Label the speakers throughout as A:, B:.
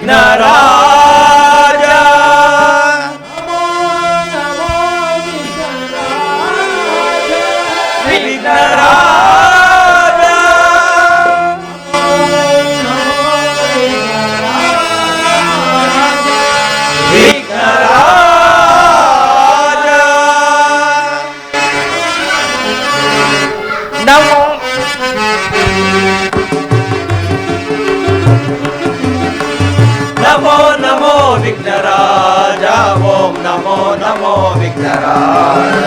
A: ವಿಘ್ನರಾಜ. ವಿಘ್ನರಾಜ ವಿಘ್ನರಾಜ. ನಮೋ ನಮೋ ನಮೋ ವಿಘ್ನರಾಜ. ಓಂ ನಮೋ ನಮೋ ವಿಘ್ನರಾಜ.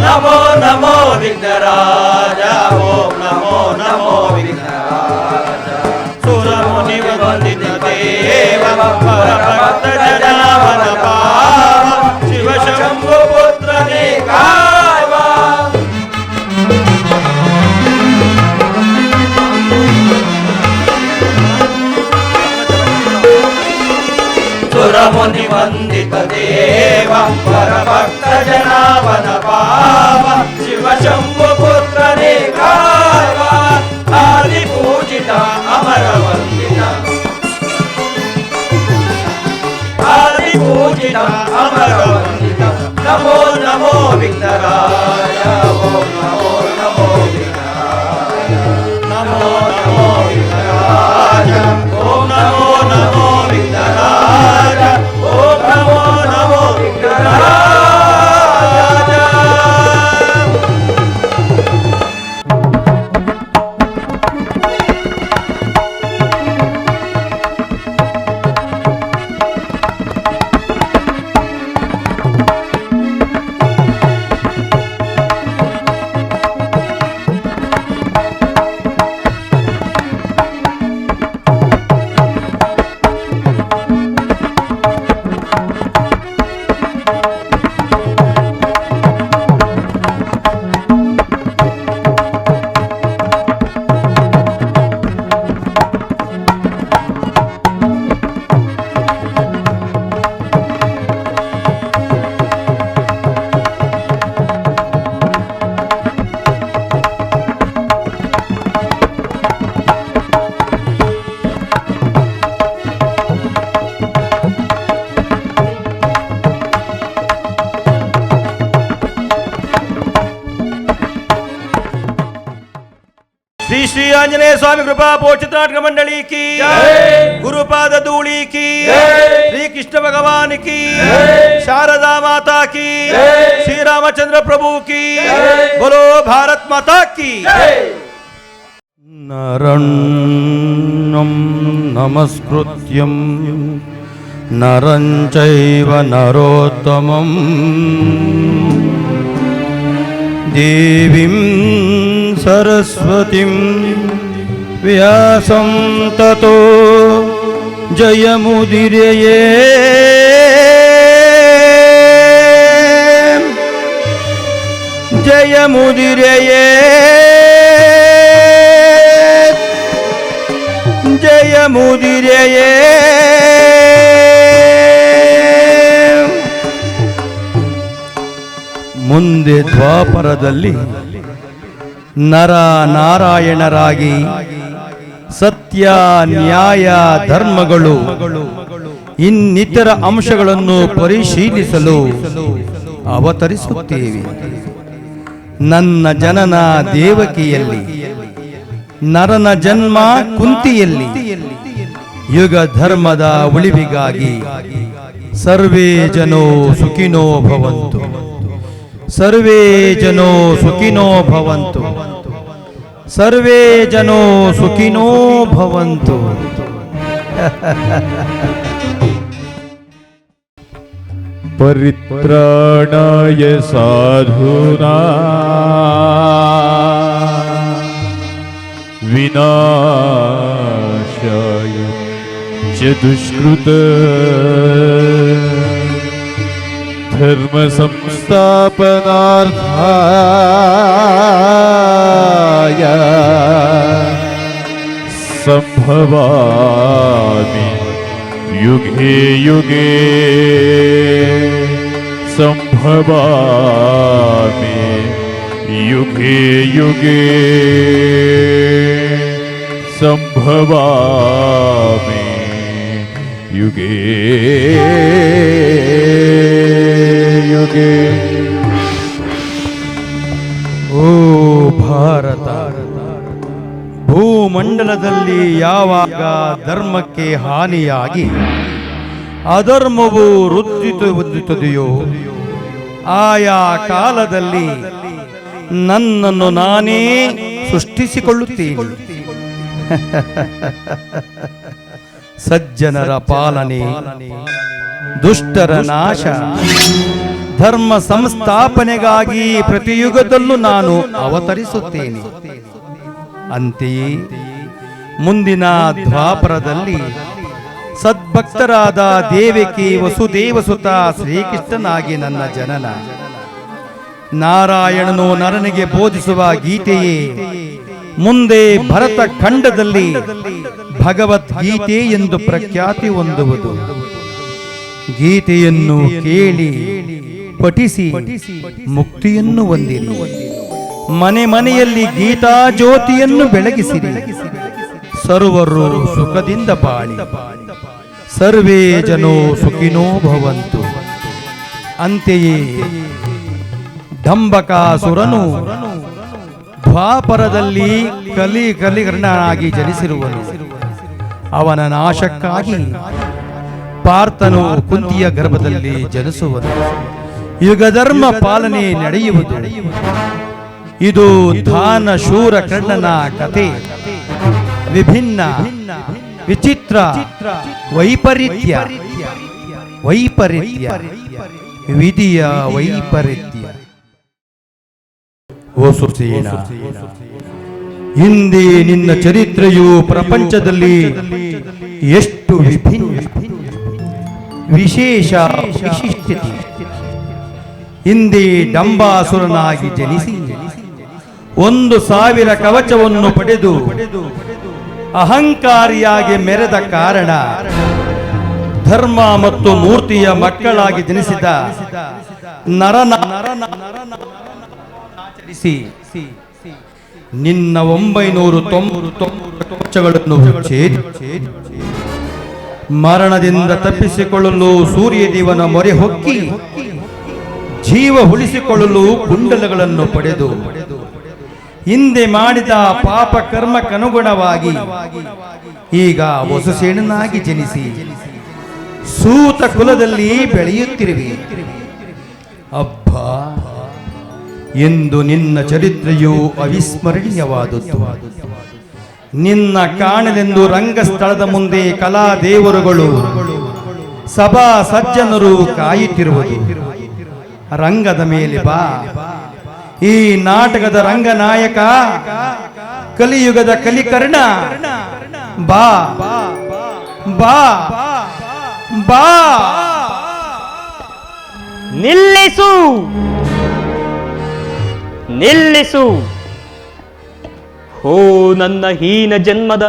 A: ನಮೋ ನಮೋ ವಿಘ್ನರಾಜ. ಓಂ ನಮೋ ನಮೋ ವಿಘ್ನರಾಜ. ಸುರಮುನಿ ವಂದಿತ ದೇವ ಪರಭಕ್ತ ಜನಾವನ ಪಾವ ಶಿವ ಶಂಭು ಪುತ್ರನೇ ಕಾವ. ಸುರಮುನಿ ವಂದಿತ ದೇವ ಪರಭಕ್ತ ಜನಾವನ ಪಾವ ಶಿವ ಶಂಭು ಪುತ್ರನೇ ಕಾವ. ಆದಿ ಪೂಜಿತ ಅಮರ ವಂದಿತ ಆದಿ ಪೂಜಿತ ಅಮರ ವಂದಿತ. ನಮೋ ನಮೋ ವಿಘ್ನರಾಜ. ಓಂ ನಮೋ ನಮೋ ವಿಘ್ನರಾಜ. ನಮೋ ನಮೋ ವಿಘ್ನರಾಜ. ಓಂ ನಮೋ ನಮೋ ವಿಘ್ನರಾಜ. ಓಂ ನಮೋ ನಮೋ ವಿಘ್ನರಾಜ. श्री श्री आंजनेय स्वामी कृपा पोषित नाटक मंडली की गुरुपाद धूली की श्री कृष्ण भगवान की शारदा माता की श्री रामचंद्र प्रभु की बोलो भारत माता की.
B: नरन्नं नमस्कृत्यं नरं चैव नरोत्तमं देवीं सरस्वतीं व्यासं ततो जयमुदीरये. जयमुदीरये जयमुदीरये. ಮುಂದೆ ದ್ವಾಪರದಲ್ಲಿ ನರ ನಾರಾಯಣರಾಗಿ ಸತ್ಯ ನ್ಯಾಯ ಧರ್ಮಗಳು ಇನ್ನಿತರ ಅಂಶಗಳನ್ನು ಪರಿಶೀಲಿಸಲು ಅವತರಿಸುತ್ತೇವೆ. ನನ್ನ ಜನನ ದೇವಕಿಯಲ್ಲಿ, ನರನ ಜನ್ಮ ಕುಂತಿಯಲ್ಲಿ. ಯುಗ ಧರ್ಮದ ಉಳಿವಿಗಾಗಿ ಸರ್ವೇ ಜನೋ ಸುಖಿನೋ ಭವಂತು. ಸರ್ವೇ ಜನೋ ಸುಖಿನೋ ಭವಂತು. ಸರ್ವೇ ಜನೋ ಸುಖಿನೋ ಭವಂತು.
C: ಪರಿತ್ರಾಣಾಯ ಸಾಧೂನಾ ವಿನಾಶಾಯ ಚ ದುಷ್ಕೃತ ಧರ್ಮ ಸಂಸ್ಥಾಪನಾರ್ಥಾಯ ಸಂಭವಾಮಿ ಯುಗೇ ಯುಗೇ ಸಂಭವಾಮಿ युगे युगे संभवामि युगे युगे।
B: ಓ ಭಾರತ, ಭೂಮಂಡಲದಲ್ಲಿ ಯಾವಾಗ ಧರ್ಮಕ್ಕೆ ಹಾನಿಯಾಗಿ ಅಧರ್ಮವು ವೃದ್ಧಿಸುತ್ತದೆಯೋ ಆಯಾ ಕಾಲದಲ್ಲಿ ನನ್ನನ್ನು ನಾನೇ ಸೃಷ್ಟಿಸಿಕೊಳ್ಳುತ್ತೇನೆ. ಸಜ್ಜನರ ಪಾಲನೆ, ದುಷ್ಟರ ನಾಶ, ಧರ್ಮ ಸಂಸ್ಥಾಪನೆಗಾಗಿ ಪ್ರತಿಯುಗದಲ್ಲೂ ನಾನು ಅವತರಿಸುತ್ತೇನೆ. ಅಂತೆಯೇ ಮುಂದಿನ ದ್ವಾಪರದಲ್ಲಿ ಸದ್ಭಕ್ತರಾದ ದೇವಕಿ ವಸುದೇವಸುತ ಶ್ರೀಕೃಷ್ಣನಾಗಿ ನನ್ನ ಜನನ, ನಾರಾಯಣನು ನರನಿಗೆ ಬೋಧಿಸುವ ಗೀತೆಯೇ ಮುಂದೆ ಭರತ ಖಂಡದಲ್ಲಿ ಭಗವದ್ಗೀತೆ ಎಂದು ಪ್ರಖ್ಯಾತಿ ಹೊಂದುವುದು. ಗೀತೆಯನ್ನು ಕೇಳಿ ಪಠಿಸಿ ಮುಕ್ತಿಯನ್ನು ಹೊಂದಿರಿ. ಮನೆ ಮನೆಯಲ್ಲಿ ಗೀತಾ ಜ್ಯೋತಿಯನ್ನು ಬೆಳಗಿಸಿರಿ. ಸರ್ವರು ಸುಖದಿಂದ ಬಾಳಿ, ಸರ್ವೇ ಜನೋ ಸುಖಿನೋ ಭವಂತು. ಅಂತೆಯೇ ಢಂಬಕಾಸುರನು ದ್ವಾಪರದಲ್ಲಿ ಕಲಿಕರ್ಣನಾಗಿ ಜನಿಸಿರುವನು. ಅವನ ನಾಶಕ್ಕಾಗಿ ಪಾರ್ಥನು ಕುಂತಿಯ ಗರ್ಭದಲ್ಲಿ ಜನಿಸುವನು. ಯುಗಧರ್ಮ ಪಾಲನೆ ನಡೆಯುವುದು. ಇದು ದಾನ ಶೂರ ಕರ್ಣನ ಕಥೆ. ವಿಭಿನ್ನ, ವಿಚಿತ್ರ, ವೈಪರೀತ್ಯ, ವಿಧಿಯ ವೈಪರೀತ್ಯ. ಓ ಸುಸೇನ, ಹಿಂದೆ ನಿನ್ನ ಚರಿತ್ರೆಯು ಪ್ರಪಂಚದಲ್ಲಿ ಎಷ್ಟು ವಿಭಿನ್ನ, ವಿಶೇಷ, ವಿಶಿಷ್ಟತೆ. ಹಿಂದೆ ಡಂಬಾಸುರನಾಗಿ ಜನಿಸಿ 1,000 ಕವಚವನ್ನು ಪಡೆದು ಅಹಂಕಾರಿಯಾಗಿ ಮೆರೆದ ಕಾರಣ ಧರ್ಮ ಮತ್ತು ಮೂರ್ತಿಯ ಮಕ್ಕಳಾಗಿ ಜನಿಸಿದ ಆಚರಿಸಿ ನಿನ್ನ 990 ಕವಚಗಳನ್ನು ಮರಣದಿಂದ ತಪ್ಪಿಸಿಕೊಳ್ಳಲು ಸೂರ್ಯದೇವನ ಮೊರೆ ಹೊಕ್ಕಿ ಜೀವ ಉಳಿಸಿಕೊಳ್ಳಲು ಕುಂಡಲಗಳನ್ನು ಪಡೆದು ಹಿಂದೆ ಮಾಡಿದ ಪಾಪ ಕರ್ಮಕ್ಕನುಗುಣವಾಗಿ ಈಗ ವಸುಸೇನನಾಗಿ ಜನಿಸಿ ಸೂತ ಕುಲದಲ್ಲಿ ಬೆಳೆಯುತ್ತಿರುವೆ. ಅಬ್ಬಾ, ಎಂದು ನಿನ್ನ ಚರಿತ್ರೆಯು ಅವಿಸ್ಮರಣೀಯವಾದದ್ದು. ನಿನ್ನ ಕಾಣಲೆಂದು ರಂಗಸ್ಥಳದ ಮುಂದೆ ಕಲಾ ದೇವರುಗಳು, ಸಭಾ ಸಜ್ಜನರು ಕಾಯುತ್ತಿರುವುದು. ರಂಗದ ಮೇಲೆ ಬಾ. ಈ ನಾಟಕದ ರಂಗನಾಯಕ, ಕಲಿಯುಗದ ಕಲಿಕರ್ಣ, ಬಾ ಬಾ ಬಾ.
D: ನಿಲ್ಲಿಸು, ನಿಲ್ಲಿಸು. ಹೋ ನನ್ನ ಹೀನ ಜನ್ಮದ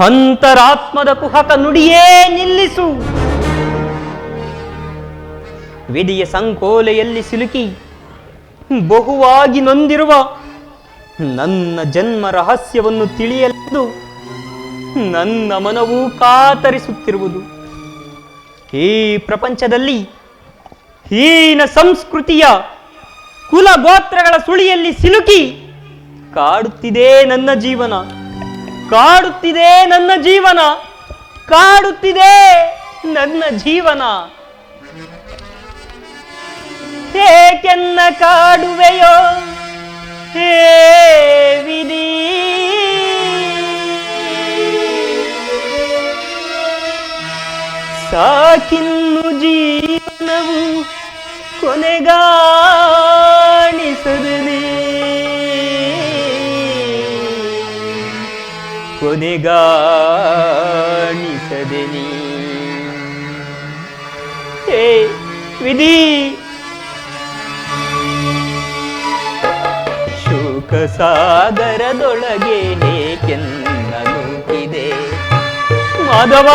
D: ಅಂತರಾತ್ಮದ ಕುಹಕ ನುಡಿಯೇ ನಿಲ್ಲಿಸು. ವಿಧಿಯ ಸಂಕೋಲೆಯಲ್ಲಿ ಸಿಲುಕಿ ಬಹುವಾಗಿ ನೊಂದಿರುವ ನನ್ನ ಜನ್ಮ ರಹಸ್ಯವನ್ನು ತಿಳಿಯಲು ನನ್ನ ಮನವು ಕಾತರಿಸುತ್ತಿರುವುದು. ಈ ಪ್ರಪಂಚದಲ್ಲಿ ಹೀನ ಸಂಸ್ಕೃತಿಯ ಕುಲಗೋತ್ರಗಳ ಸುಳಿಯಲ್ಲಿ ಸಿಲುಕಿ ಕಾಡುತ್ತಿದೆ ನನ್ನ ಜೀವನ, ಕಾಡುತ್ತಿದೆ ನನ್ನ ಜೀವನ, ಕಾಡುತ್ತಿದೆ ನನ್ನ ಜೀವನ. ಏಕೆನ್ನ ಕಾಡುವೆಯೋ ಹೇ ವಿಧಿ, ಸಾಕಿನ್ನು ಜೀವನವು ಕೊನೆಗಾಣಿಸದನೆ, ಕೊನೆಗಾಣಿಸದೆನಿ. ಹೇ ವಿಧಿ, ಶೋಕ ಸಾಗರದೊಳಗೆ ಏಕೆನ್ನ ನೂಕಿದೆ ಮಾಧವ,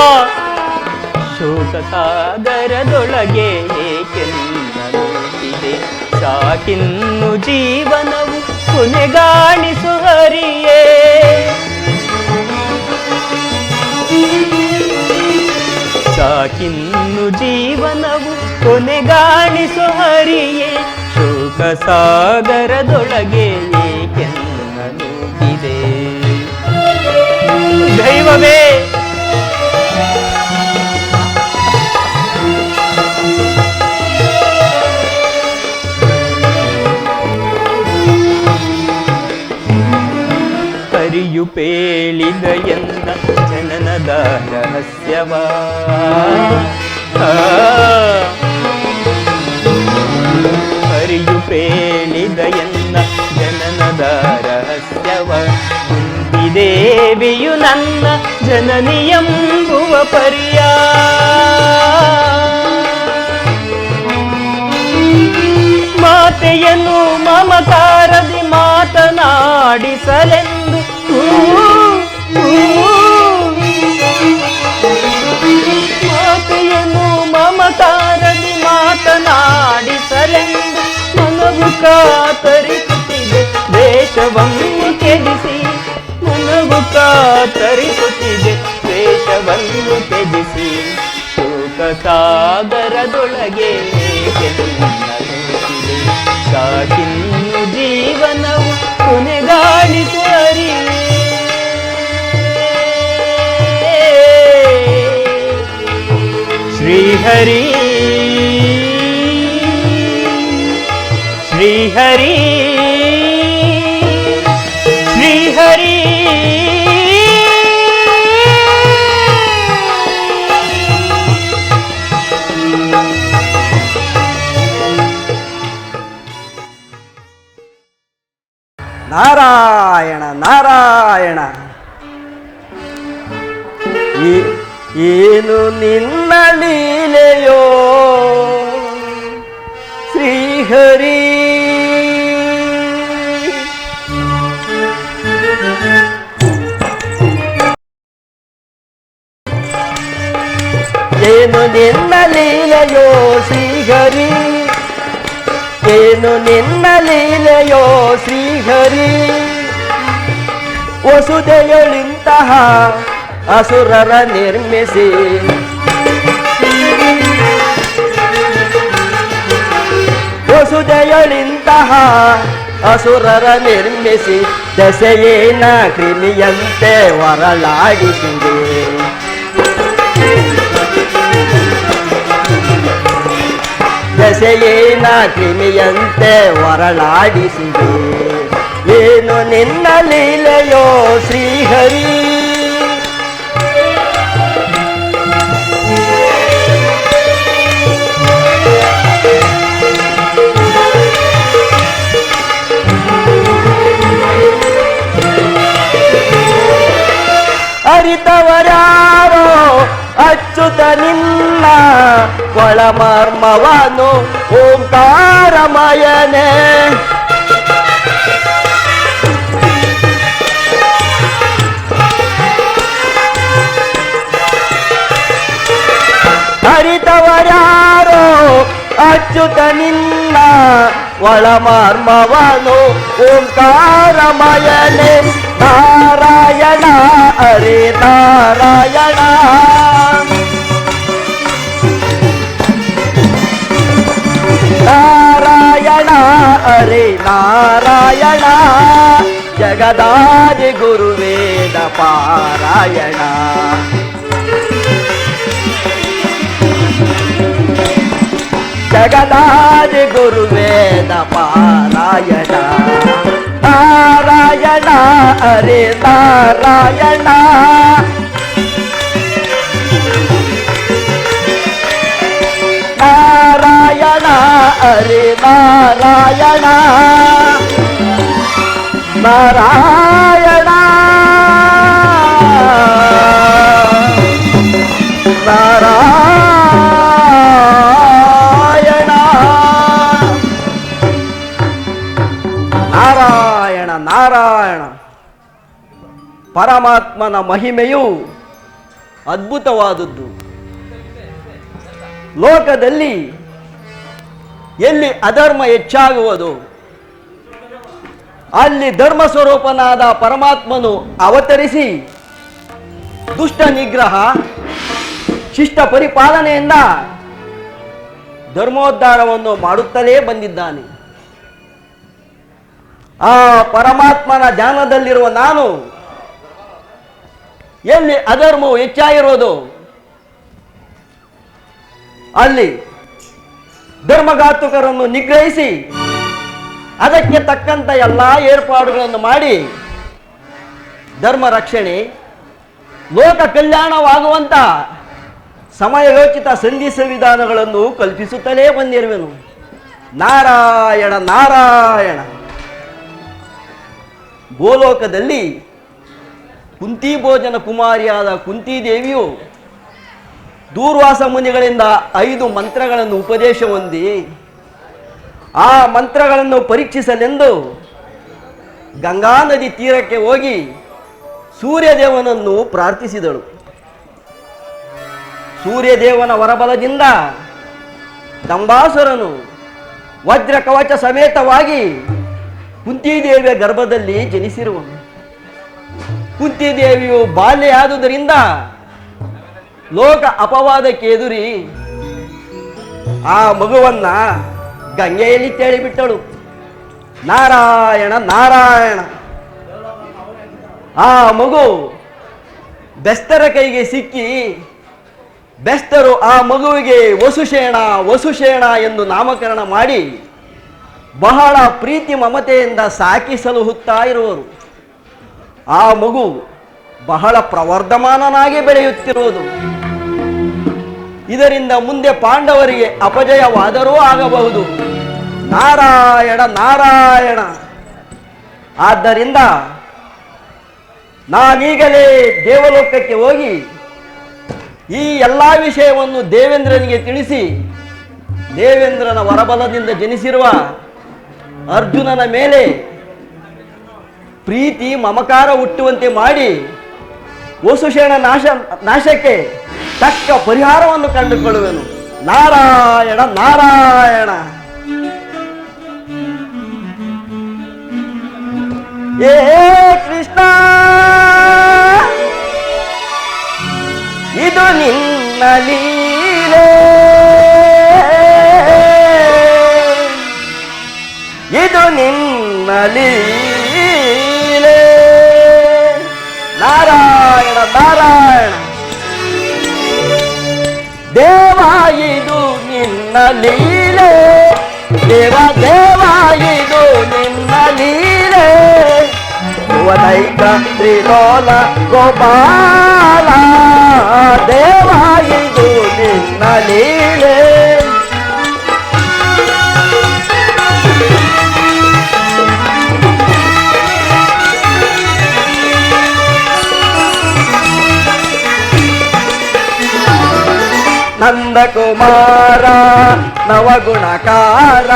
D: ಶೋಕ ಸಾಗರದೊಳಗೆ ಏಕೆನ್ನ ನೂಕಿದೆ. ಸಾಕಿನ್ನು ಜೀವನವು ಕೊನೆಗಾಣಿಸು ಹರಿಯೇ. ಸಾಕಿನ್ನು ಜೀವನವು ಕೊನೆಗಾಣಿಸು ಹರಿಯೇ. ಶೋಕ ಸಾಗರದೊಳಗೆ ಏಕೆನ್ನಲೂಗಿದೆ. ದೈವವೇ, ಹರಿಯು ಪೇಳಿದ ಎನ್ನ ಜನನದ ರಹಸ್ಯವ. ಹರಿಯು ಪೇಳಿದ ಎನ್ನ ಜನನದ ರಹಸ್ಯವ. ದೇವಿಯು ನನ್ನ ಜನನಿಯಂಬುವ ಪರಿಯ. ಮಾತೆಯನ್ನು ಮಮಕಾರದಿ ಮಾತನಾಡಿಸಲೆಂದು ಮಾತೆಯನ್ನು ಮಮಕಾರದಿ ಮಾತನಾಡಿಸಲೆಂದು ಮನವು ಕಾತರಿಸುತ್ತಿದೆ ದೇಶವನ್ನು ಕೆಡಿಸಿ. ಮನವು ಕಾತರಿಸುತ್ತಿದೆ ದೇಶವನ್ನು ತ್ಯಜಿಸಿ. ಶೋಕ ಸಾಗರದೊಳಗೆ ಕೆನ್ನಲೂಗಿದೆ. ಸಾಕಿನ್ನು ಜೀವನವು ಕೊನೆಗಾಣಿಸುವರಿ. ಶ್ರೀಹರಿ ಶ್ರೀಹರಿ ಶ್ರೀಹರಿ.
E: ನಾರಾಯಣ ನಾರಾಯಣ. ಏನು ನಿನ್ನ ಲೀಲೆಯೋ ಶ್ರೀಹರಿ. ಏನು ನಿನ್ನ ಲೀಲೆಯೋ ಶ್ರೀಹರಿ. ಏನು ನಿನ್ನ ಲೀಲೆಯೋ ಶ್ರೀಹರಿ. ವಸುದೆಯಳಿಂತಹ ಅಸುರರ ನಿರ್ಮಿಸಿ. ವಸುದೆಯಳಿಂತಹ ಅಸುರರ ನಿರ್ಮಿಸಿ. ದಶೇನ ಕ್ರಿಮಿಯಂತೆ ಹೊರಳಾಡಿಸಿದೆ. ದಶೇನ ಕ್ರಿಮಿಯಂತೆ ಹೊರಳಾಡಿಸಿದೆ. ಏನು ನಿನ್ನ ಲೀಲೆಯೋ ಶ್ರೀಹರಿ. ಅರಿತವರ್ಯಾರೋ ಅಚ್ಚುತ ನಿನ್ನ ಒಳಮರ್ಮವನು ಓಂಕಾರಮಯನೇ. ಅರಿತವರ್ಯಾರೋ ಅಚ್ಚುತ ನಿನ್ನ ಒಳಮರ್ಮವನು ಓಂಕಾರಮಯನೇ. ನಾರಾಯಣ ಹರೇ ನಾರಾಯಣ. ನಾರಾಯಣ ಹರೇ ನಾರಾಯಣ. ಜಗದಾದಿ ಗುರುವೇದ ಪಾರಾಯಣ. ಜಗದಾದಿ ಗುರುವೇದ ಪಾರಾಯಣ. ನಾರಾಯಣ ಹರೇ ನಾರಾಯಣ. ನಾರಾಯಣ ಹರೇ ನಾರಾಯಣ. ನಾರಾಯಣ ನಾರಾಯಣ. ನಾರಾಯಣ ನಾರಾಯಣ. ಪರಮಾತ್ಮನ ಮಹಿಮೆಯು ಅದ್ಭುತವಾದದ್ದು. ಲೋಕದಲ್ಲಿ ಎಲ್ಲಿ ಅಧರ್ಮ ಹೆಚ್ಚಾಗುವುದು ಅಲ್ಲಿ ಧರ್ಮ ಸ್ವರೂಪನಾದ ಪರಮಾತ್ಮನು ಅವತರಿಸಿ ದುಷ್ಟ ನಿಗ್ರಹ ಶಿಷ್ಟ ಪರಿಪಾಲನೆಯಿಂದ ಧರ್ಮೋದ್ಧಾರವನ್ನು ಮಾಡುತ್ತಲೇ ಬಂದಿದ್ದಾನೆ. ಆ ಪರಮಾತ್ಮನ ಧ್ಯಾನದಲ್ಲಿರುವ ನಾನು ಎಲ್ಲಿ ಅಧರ್ಮವು ಹೆಚ್ಚಾಗಿರೋದು ಅಲ್ಲಿ ಧರ್ಮಘಾತುಕರನ್ನು ನಿಗ್ರಹಿಸಿ ಅದಕ್ಕೆ ತಕ್ಕಂತ ಎಲ್ಲ ಏರ್ಪಾಡುಗಳನ್ನು ಮಾಡಿ ಧರ್ಮ ರಕ್ಷಣೆ ಲೋಕ ಕಲ್ಯಾಣವಾಗುವಂತ ಸಮಯೋಚಿತ ಸಂಧಿ ಸಂವಿಧಾನಗಳನ್ನು ಕಲ್ಪಿಸುತ್ತಲೇ ಬಂದಿರುವೆನು. ನಾರಾಯಣ ನಾರಾಯಣ. ಗೋಲೋಕದಲ್ಲಿ ಕುಂತಿ ಭೋಜನ ಕುಮಾರಿಯಾದ ಕುಂತಿದೇವಿಯು ದೂರ್ವಾಸ ಮುನಿಗಳಿಂದ 5 ಮಂತ್ರಗಳನ್ನು ಉಪದೇಶ ಹೊಂದಿ ಆ ಮಂತ್ರಗಳನ್ನು ಪರೀಕ್ಷಿಸಲೆಂದು ಗಂಗಾ ನದಿ ತೀರಕ್ಕೆ ಹೋಗಿ ಸೂರ್ಯದೇವನನ್ನು ಪ್ರಾರ್ಥಿಸಿದಳು. ಸೂರ್ಯದೇವನ ವರಬಲದಿಂದ ದಂಬಾಸುರನು ವಜ್ರ ಕವಚ ಸಮೇತವಾಗಿ ಕುಂತಿದೇವಿಯ ಗರ್ಭದಲ್ಲಿ ಜನಿಸಿರುವನು. ಕುಂತಿದೇವಿಯು ಬಾಲ್ಯ ಆದುದರಿಂದ ಲೋಕ ಅಪವಾದಕ್ಕೆ ಎದುರಿ ಆ ಮಗುವನ್ನ ಗಂಗೆಯಲ್ಲಿ ತೇಳಿಬಿಟ್ಟಳು. ನಾರಾಯಣ ನಾರಾಯಣ. ಆ ಮಗು ಬೆಸ್ತರ ಕೈಗೆ ಸಿಕ್ಕಿ ಬೆಸ್ತರು ಆ ಮಗುವಿಗೆ ವಸುಶೇಣ ವಸುಶೇಣ ಎಂದು ನಾಮಕರಣ ಮಾಡಿ ಬಹಳ ಪ್ರೀತಿ ಮಮತೆಯಿಂದ ಸಾಕಿ ಸಲಹುತ್ತಾ ಇರುವರು. ಆ ಮಗು ಬಹಳ ಪ್ರವರ್ಧಮಾನನಾಗಿ ಬೆಳೆಯುತ್ತಿರುವುದು. ಇದರಿಂದ ಮುಂದೆ ಪಾಂಡವರಿಗೆ ಅಪಜಯವಾದರೂ ಆಗಬಹುದು. ನಾರಾಯಣ ನಾರಾಯಣ. ಆದ್ದರಿಂದ ನಾನೀಗಲೇ ದೇವಲೋಕಕ್ಕೆ ಹೋಗಿ ಈ ಎಲ್ಲ ವಿಷಯವನ್ನು ದೇವೇಂದ್ರನಿಗೆ ತಿಳಿಸಿ ದೇವೇಂದ್ರನ ವರಬಲದಿಂದ ಜನಿಸಿರುವ ಅರ್ಜುನನ ಮೇಲೆ ಪ್ರೀತಿ ಮಮಕಾರ ಹುಟ್ಟುವಂತೆ ಮಾಡಿ ವಸುಶೇಣ ನಾಶಕ್ಕೆ ತಕ್ಕ ಪರಿಹಾರವನ್ನು ಕಂಡುಕೊಳ್ಳುವೆನು. ನಾರಾಯಣ ನಾರಾಯಣ. ಏ ಕೃಷ್ಣ, ಇದು ನಿನ್ನ ಲೀಲೆ, ಇದು ನಿನ್ನ ಲೀಲೆ. ನಾರಾಯಣ ನಾರಾಯಣ. ದೇವ ಇದು ನಿನ್ನ ಲೀಲೆ, ದೇವ ದೇವ ಇದು ನಿನ್ನ ಲೀಲೆ. ಭುವನೈಕ ತ್ರಿಲೋಲ ಗೋಪಾಲ, ದೇವ ಇದು ನಿನ್ನ ಲೀಲೆ. ನಂದಕುಮಾರ ನವಗುಣಕಾರ,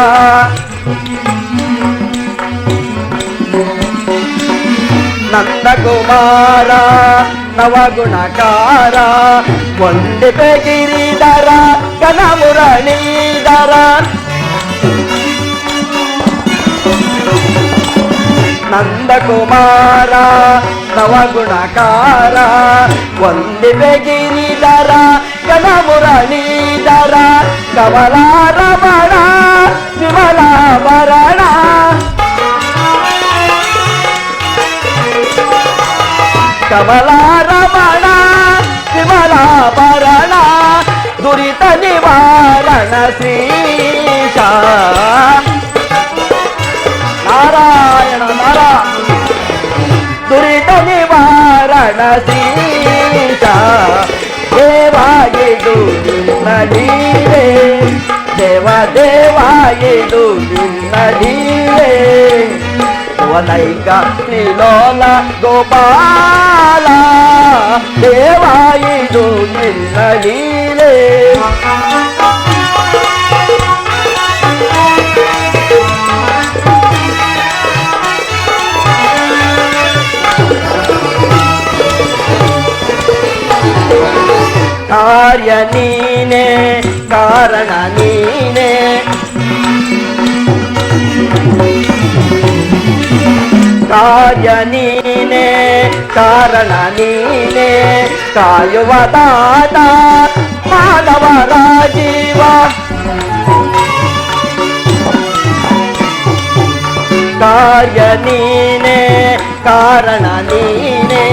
E: ನಂದಕುಮಾರ ನವಗುಣಕಾರ, ವಂದಿಪೆ ಗಿರಿಧರ ಕನಮುರಳೀಧರ. ನಂದಕುಮಾರ ನವಗುಣಕಾರ, ವಂದಿಪೆ ಗಿರಿಧರ ಕನಮುರಳೀಧರ. ಕಮಲಾರಮಣ ವಿಮಲಾಭರಣ, ಕಮಲಾರಮಣ ವಿಮಲಾಭರಣ. ದುರಿತ ನಿವಾರಣ ಶ್ರೀಶ. ನಾರಾಯಣ ನಾರಾಯಣ. ದುರಿತ ನಿವಾರಣ ಶ್ರೀಶ. ದೇವಾಯಿದು ನಿನ್ನ ಲೀಲೆ, ದೇವ ದೇವಾಯಿದು ನಿನ್ನ ಲೀಲೆ. ವನೈಕ ತ್ರಿಲೋಲ ಗೋಪಾಲ, ದೇವಾಯಿದು ನಿನ್ನ ಲೀಲೆ. ಕಾರ್ಯ ನೀನೆ ಕಾರಣ ನೀನೆ, ಕಾರ್ಯ ನೀನೆ ಕಾರಣ ನೀನೆ ಕಾಯುವ ದಾತ ಮಾನವರ ಜೀವ ಕಾರ್ಯ ನೀನೆ ಕಾರಣ ನೀನೆ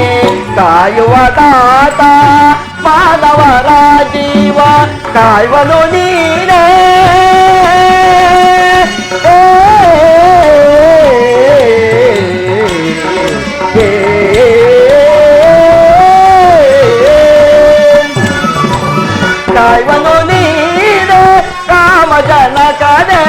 E: ಕಾಯುವ ದಾತ ಮಾನವರ ಜೀವ ಕಾಯುವನು ನೀನೆ ಕಾಯುವನು ನೀನೆ ಕಾಮ ಜನಕನೇ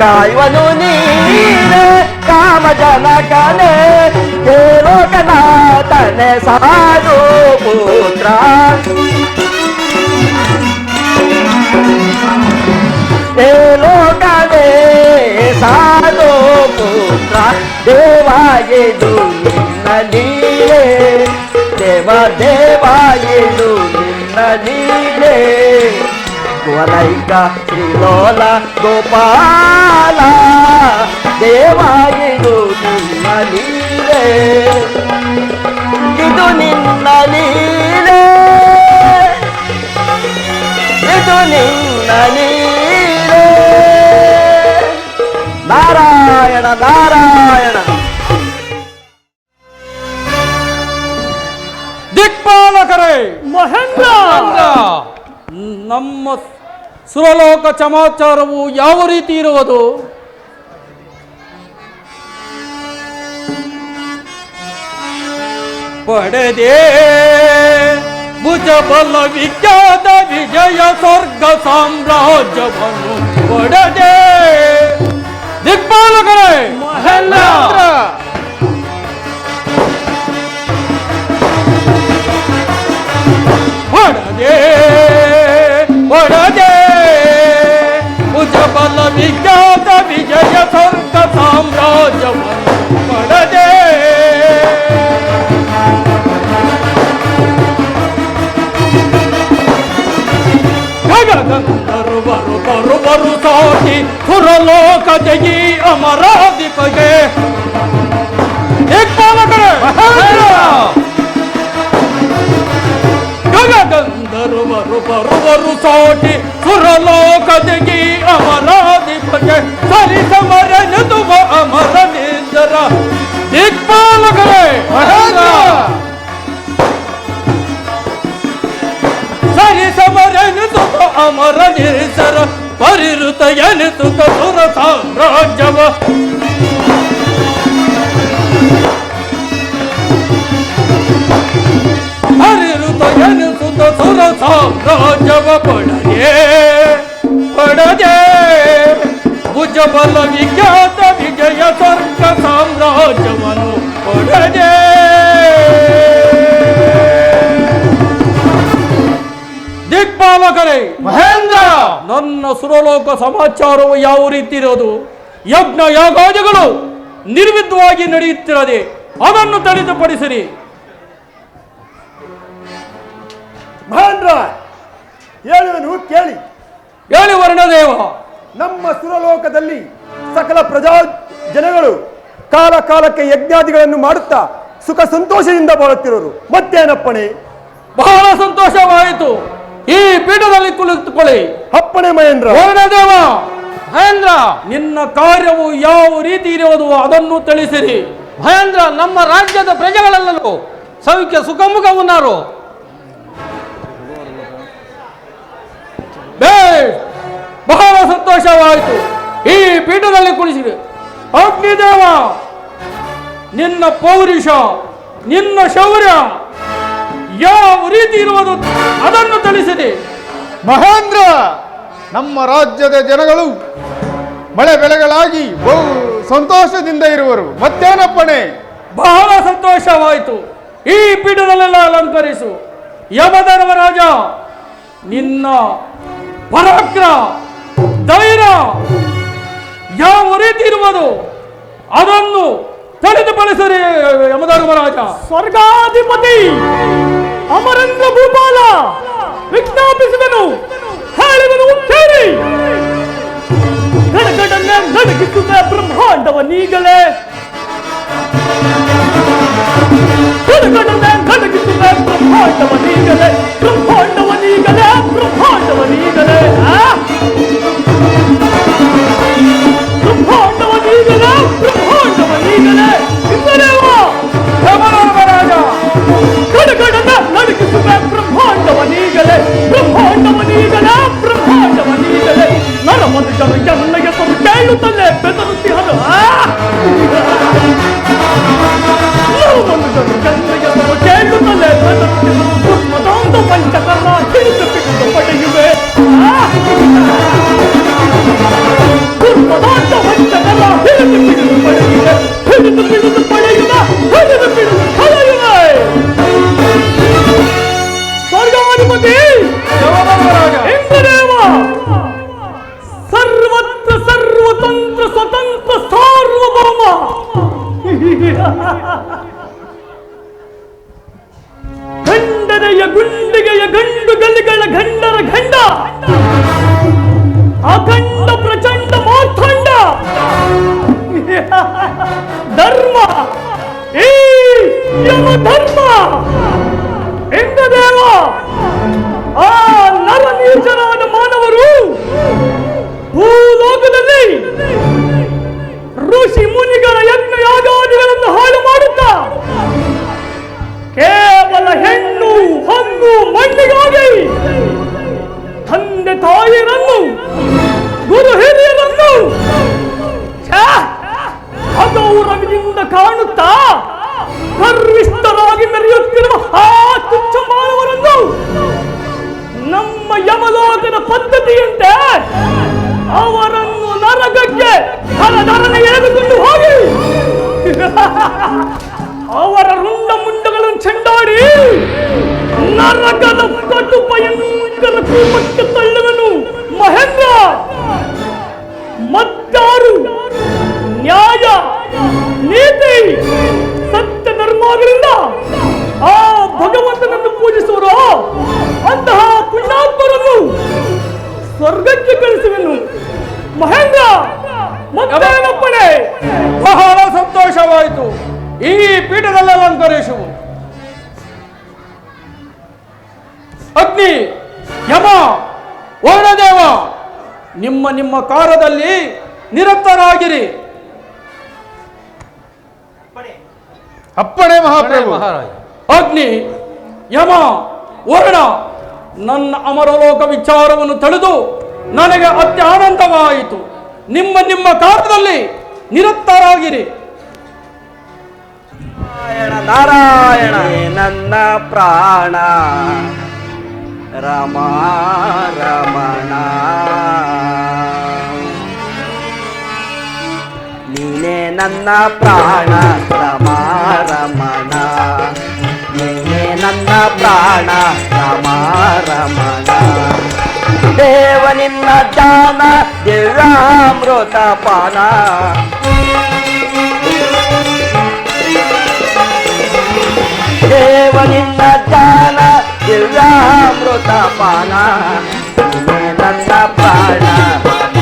E: ಕಾಯುವನು ನೀನೆ ಕಾಮ ಜನಕನೇ ಹೇ ಲೋಕನಾಥನೆ ಸಾಧು ಪುತ್ರ ಹೇ ಲೋಕನೇ ಸಾಧು ಪುತ್ರ ದೇವಾಯದು ನಿನ್ನ ಲೀಲೆ ದೇವ ದೇವಾಯದು ನಿನ್ನ ಲೀಲೆ ವಲೈಕ ಶ್ರೀಲೋಲ ಗೋಪಾಲ ದೇವಾಗಿದು ನಿನ್ನ ಲೀಲೆ ಇದು ನಿನ್ನ ಲೀಲೆ ಇದು ನಿನ್ನ ಲೀಲೆ ನಾರಾಯಣ ನಾರಾಯಣ
F: ದಿಕ್ಪಾಲಕರೇ
D: ಮಹೇಂದ್ರ
F: ನಮ್ಮ ಸುರಲೋಕ ಸಮಾಚಾರವು ಯಾವ ರೀತಿ ಇರುವುದು? ಪಡೆದೇ ಭುಜಬಲ ವಿಖ್ಯಾತ ವಿಜಯ ಸ್ವರ್ಗ ಸಾಮ್ರಾಜ್ಯವನ್ನು ಪಡೆದೇ ದಿಕ್ಪಾಲಕರೇ
D: ಮಹೇಂದ್ರ
F: ಪಡೆದೇ ಪಡೆದೇ ಭುಜಬಲ ವಿಖ್ಯಾತ ವಿಜಯ ಸ್ವರ್ಗ ಸಾಮ್ರಾಜ್ಯವನ್ನು ಪಡೆದೇ ಬರು ಸಾಟಿ ಸುರಲೋಕ ಜಯಿ ಅಮರಾಧಿಪಗೆ ದಿಕ್ಪಾಲಕರೇ ಗಗಂಧರ್ವರು ಬರುವರು ಸಾಟಿ ಸುರಲೋಕ ಜಗಿ ಅಮರಾಧಿಪಗೆ ಸರಿ ಸಮರನೆದುವ ಅಮರ ನಿಂದರ ದಿಕ್ಪಾಲಕರೇ ಸರಿ ಸಮರನೆದುವ ಅಮರ ನಿಂದರ ಪರಿರುತ ಎನಿಸುತ್ತ ಸುರ ಸಾಮ್ರಾಜ್ಯವ ಹರಿರುತ ಎನಿಸುತ್ತ ಸುರ ಸಾಮ್ರಾಜ್ಯವ ಪಡೆಯೇ ಪಡೆದೇ ಭುಜಬಲ ವಿಖ್ಯಾತ ವಿಜಯ ಸ್ವರ್ಗ ಸಾಮ್ರಾಜ್ಯವನ್ನು ಪಡೆದೇ ದಿಕ್ಪಾಲಕರೇ
D: ಮಹೇಂದ್ರ
F: ನನ್ನ ಸುರಲೋಕ ಸಮಾಚಾರವು ಯಾವ ರೀತಿ ಇರೋದು? ಯಜ್ಞ ಯಾಗಾದಿಗಳು ನಿರ್ವಿದ್ಧವಾಗಿ ನಡೆಯುತ್ತಿರದೆ ಅದನ್ನು ತಡೆದುಪಡಿಸಿರಿ.
A: ಮಹೇಂದ್ರ ಹೇಳುವನು ಕೇಳಿ.
F: ಹೇಳಿ ವರ್ಣದೇವ.
A: ನಮ್ಮ ಸುರಲೋಕದಲ್ಲಿ ಸಕಲ ಪ್ರಜಾ ಜನಗಳು ಕಾಲ ಕಾಲಕ್ಕೆ ಯಜ್ಞಾದಿಗಳನ್ನು ಮಾಡುತ್ತಾ ಸುಖ ಸಂತೋಷದಿಂದ ಬಾಳುತ್ತಿರೋರು. ಮತ್ತೇನಪ್ಪಣೆ?
F: ಬಹಳ ಸಂತೋಷವಾಯಿತು. ಈ ಪೀಠದಲ್ಲಿ ಕುಳಿತುಕೊಳ್ಳಿ.
A: ಅಪ್ಪಣೆ ಮಹೇಂದ್ರ.
F: ವರ್ಣದೇವ
D: ಮಹೇಂದ್ರ
F: ನಿನ್ನ ಕಾರ್ಯವು ಯಾವ ರೀತಿ ಇರುವುದು ಅದನ್ನು ತಿಳಿಸಿರಿ.
D: ಮಹೇಂದ್ರ ನಮ್ಮ ರಾಜ್ಯದ ಪ್ರಜೆಗಳೆಲ್ಲರೂ ಸೌಖ್ಯ ಸುಖಮುಖವುన్నారు.
F: ಬಹಳ ಸಂತೋಷವಾಯಿತು. ಈ ಪೀಠದಲ್ಲಿ ಕುಳಿಸಿರಿ. ಅಗ್ನಿದೇವ ನಿನ್ನ ಪೌರುಷ ನಿನ್ನ ಶೌರ್ಯ ಯಾವ ರೀತಿ ಇರುವುದು ಅದನ್ನು ತಿಳಿಸಿರಿ.
G: ಮಹೇಂದ್ರ ನಮ್ಮ ರಾಜ್ಯದ ಜನಗಳು ಮಳೆ ಬೆಳೆಗಳಾಗಿ ಬಹು ಸಂತೋಷದಿಂದ ಇರುವರು. ಮತ್ತೇನಪ್ಪಣೆ?
F: ಬಹಳ ಸಂತೋಷವಾಯಿತು. ಈ ಪೀಠದಲ್ಲೆಲ್ಲ ಅಲಂಕರಿಸು. ಯಮಧರ್ಮರಾಜ ನಿನ್ನ ಪರಾಕ್ರಮ ಧೈರ್ಯ ಯಾವ ರೀತಿ ಇರುವುದು ಅದನ್ನು ತಿಳಿದುಪಡಿಸಿರಿ ಯಮಧರ್ಮರಾಜ.
D: ಸ್ವರ್ಗಾಧಿಪತಿ ಅಮರೇಂದ್ರ ಭೂಪಾಲ ವಿಜ್ಞಾಪಿಸಿದನು, ಹೇಳಿದನು ಕೇಳಿ. ಗಡಗಡನೆ ನಡಗಿಸುವೆ ಬ್ರಹ್ಮಾಂಡವನೀಗಲೇ ಗಡಗಡನೆ ನಡಗಿಸುವೆ ಬ್ರಹ್ಮಾಂಡವನೀಗಲೇ ಬ್ರಹ್ಮಾಂಡವನೀಗಲೇ ಬ್ರಹ್ಮಾಂಡವನೀಗಲೇ ಬ್ರಹ್ಮಾಂಡವನೀಗಲೇ ಬ್ರಹ್ಮಾಂಡವನೀಗಲೇ ಇಂದ್ರದೇವ ಯಮಧರ್ಮರಾಜ ಗಡಗಡನೆ ನಡಗಿಸುವೆ ಬ್ರಹ್ಮಾಂಡವನೀಗಲೇ ಬ್ರಹ್ಮಾಂಡವನೀಗಲೇ ಬ್ರಹ್ಮಾಂಡವನೀಗಲೇ ನರ ಮನುಷ್ಯರು ಎನ್ನ ಹೆಸರು ಕೇಳುತ್ತಲೇ ಬೆದರುತ್ತಿಹರು ಮನುಷ್ಯರು ಎನ್ನ ಹೆಸರು ಕೇಳುತ್ತಲೇ ಬೆದರುತ್ತಿಹರು ಮದಾಂತ ಪಂಚಕರ್ಣ ಹಿಡಿದು ಬಿಡಿದು ಪಡೆಯುವೆ ಮದಾಂತ ಪಂಚಕರ್ಣ ಹಿಡಿದು ಬಿಡಿದು ಪಡೆಯುವೆ ಹಿಡಿದು ಬಿಡಿದು ಪಡೆಯುವೆ ಹಿಡಿದು ಬಿಡಿದು ಪಡೆಯುವೆ ಸ್ವರ್ಗಾಧಿಪತಿ ಇಂದ್ರದೇವ ಸರ್ವತ್ರ ಸರ್ವತಂತ್ರ ಸ್ವತಂತ್ರ ಸಾರ್ವಭೌಮ ಗಂಡನೆಯ ಗುಂಡಿಗೆಯ ಗಂಡು ಗಲಿಗಳ ಗಂಡರ ಗಂಡ ಅಖಂಡ ಪ್ರಚಂಡ ಮಾರ್ತಾಂಡ ಧರ್ಮ ಈ ಯಮಧರ್ಮ ಇಂದ್ರದೇವ ಆ ನರ ನೀಚರಾದ ಮಾನವರು ಭೂಲೋಕದಲ್ಲಿ ಋಷಿ ಮುನಿಗಳ ಯಜ್ಞ ಯಾಗಾದಿಗಳನ್ನು ಹಾಳು ಮಾಡುತ್ತಾ ಕೇವಲ ಹೆಣ್ಣು ಹಣ್ಣು ಮಣ್ಣಿಗಾಗಿ ತಂದೆ ತಾಯಿಯರನ್ನು ಗುರು ಹಿರಿಯರನ್ನು ಅಗೌರವದಿಂದ ಕಾಣುತ್ತಾ ಗರ್ವಿಷ್ಠರಾಗಿ ಮೆರೆಯುತ್ತಿರುವ ಆ ತುಚ್ಛ ಮಾನವರನ್ನು ನಮ್ಮ ಯಮಲೋಕದ ಪದ್ಧತಿಯಂತೆ ಅವರನ್ನು ನರಕಕ್ಕೆ ಹರಧರನೆ ಎಳೆದುಕೊಂಡು ಹೋಗಿ ಅವರ ರುಂಡ ಮುಂಡಗಳನ್ನು ಚೆಂಡಾಡಿ ನರಕದ ಕಟು ಭಯಂಕರ ಕೂಪಕ್ಕೆ ತಳ್ಳುವನು ಮಹೇಂದ್ರ. ಮತ್ತಾರು ನ್ಯಾಯ ನೀತಿ ಸತ್ಯ ಧರ್ಮಗಳಿಂದ ಆ ಭಗವಂತನನ್ನು ಪೂಜಿಸುವರು ಅಂತಹ ಪುಣ್ಯಾತ್ಮರನ್ನು ಸ್ವರ್ಗಕ್ಕೆ ಕಳಿಸುವೆನು ಮಹೇಂದ್ರ. ಮತ್ತೇನಪ್ಪಣೆ?
F: ಬಹಳ ಸಂತೋಷವಾಯಿತು. ಈ ಪೀಠದಲ್ಲಿ ಅಲಂಕರಿಸುವು. ಅಗ್ನಿ, ಯಮ, ವರುಣದೇವ, ನಿಮ್ಮ ನಿಮ್ಮ ಕಾರ್ಯದಲ್ಲಿ ನಿರತರಾಗಿರಿ.
G: ಅಪ್ಪಣೆ ಮಹಾಪ್ರಭು.
F: ಅಗ್ನಿ, ಯಮ, ವರುಣ, ನನ್ನ ಅಮರಲೋಕ ವಿಚಾರವನ್ನು ತಿಳಿದು ನನಗೆ ಅತ್ಯಾನಂದವಾಯಿತು. ನಿಮ್ಮ ನಿಮ್ಮ ಕಾರ್ಯದಲ್ಲಿ ನಿರತರಾಗಿರಿ.
E: ನಾರಾಯಣ ನನ್ನ ಪ್ರಾಣ ರಮ ರಮಣ ನೀನೇ ನನ್ನ ಪ್ರಾಣ ರಮ ರಮಣ ನೀನೇ ನನ್ನ ಪ್ರಾಣ ರಮ ರಮಣ ದೇವ ನಿನ್ನ ದಾನ ದಿವ್ಯಾಮೃತ ಪಾನ ದೇವ ನಿನ್ನ ದಾನ ದಿವ್ಯಾಮೃತ ಪಾನ ನೀನೇ ನನ್ನ ಪ್ರಾಣ ರಮ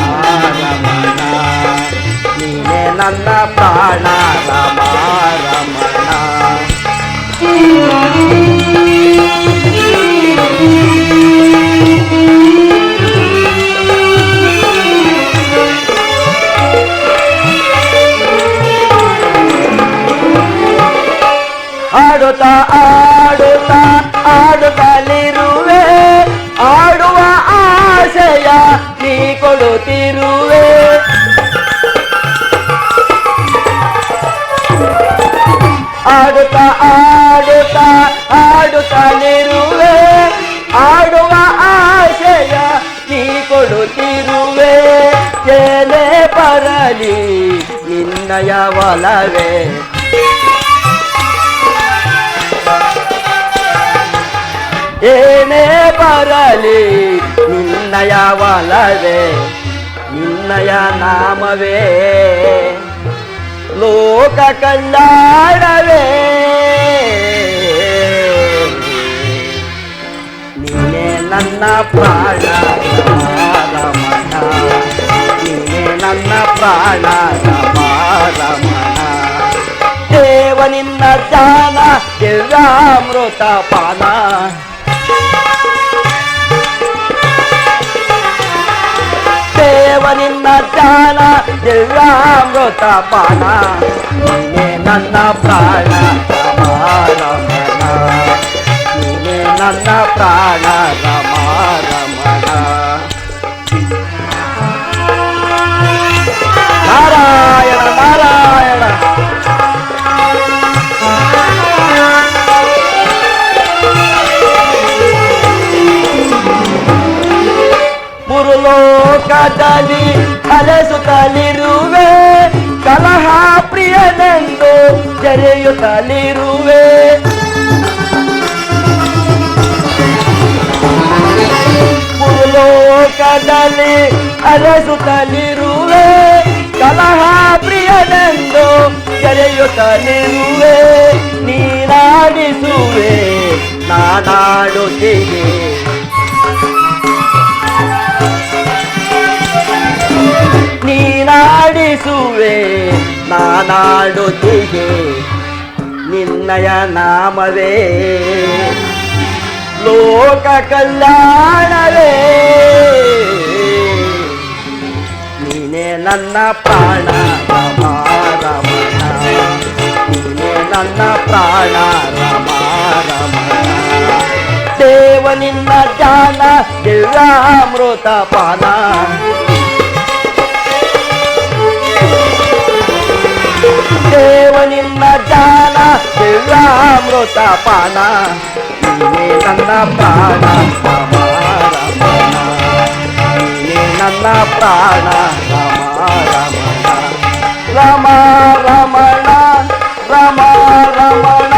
E: ನೀನೇ ನನ್ನ ಪ್ರಾಣ ರಮ ರಮಣ ಆಡುತ್ತಾ ಆಡುತ್ತಾ ಆಡುತ್ತಲಿರುವೆ ಆಡುವ ಆಶಯ ನೀ ಕೊಡುತ್ತಿರುವೆ ಆಡುತ್ತಾ ಆಡುತ್ತಾ ಆಡುತ್ತಲಿರುವೆ ಆಡುವ ಆಶಯ ನೀ ಕೊಡುತ್ತಿರುವೆ ಏನೇ ಬರಲಿ ನಿನ್ನಯ ಒಲವೇ ಏನೇ ಬರಲಿ ನಿನ್ನಯ ಒಲವೇ ನಿನ್ನಯ ನಾಮವೇ ಲೋಕ ಕಲ್ಯಾಣವೇ ನೀನೇ ನನ್ನ ಪ್ರಾಣ ರಮಣ ನೀನೇ ನನ್ನ ಪ್ರಾಣ ರಮ ರಮಣ ದೇವ ನಿನ್ನ ಧ್ಯಾನ ದಿವ್ಯಾಮೃತ ಪಾನ ದೇವ ನಿನ್ನ ಧ್ಯಾನ ದಿವ್ಯಾಮೃತ ಪಾನ ನೀನೇ ನನ್ನ ಪ್ರಾಣ ರಮ ರಮಣ ನೀನೇ ನನ್ನ ಪ್ರಾಣ ರಮ ರಮಣ ನಾರಾಯಣ ನಾರಾಯಣ ಮುರುಲೋಕದಲ್ಲಿ ಅಲೆಸುತ್ತಲಿರುವೆ ಕಲಹ ಪ್ರಿಯನೆಂದು ಜರೆಯುತ್ತಲಿರುವೆ ಮುರುಲೋಕದಲ್ಲಿ ಅಲೆಸುತ್ತಲಿರುವೆ ಕಲಹ ಪ್ರಿಯನೆಂದು ಜರೆಯುತ್ತಲಿರುವೆ ನೀನಾಡಿಸುವೆ ನಾನಾಡುತ್ತಿಗೆ ನೀನಾಡಿಸುವೆ ನಾನಾಡುತ್ತಿಗೆ ನಿನ್ನಯ ನಾಮವೇ ಲೋಕ ಕಲ್ಯಾಣವೇ ನೀನೇ ನನ್ನ ಪ್ರಾಣ ರಮ ರಮಣ ನೀನೇ ನನ್ನ ಪ್ರಾಣ ರಮ ರಮಣ ದೇವ ನಿನ್ನ ಧ್ಯಾನ ದಿವ್ಯಾಮೃತ ಪಾನ ದೇವ ನಿನ್ನ ಧ್ಯಾನ ದಿವ್ಯಾಮೃತ ಪಾನ ನೀನೇ ನನ್ನ ಪ್ರಾಣ ರಮ ರಮಣ ನೀನೇ ನನ್ನ ಪ್ರಾಣ ರಮ ರಮಣ ರಮ ರಮಣ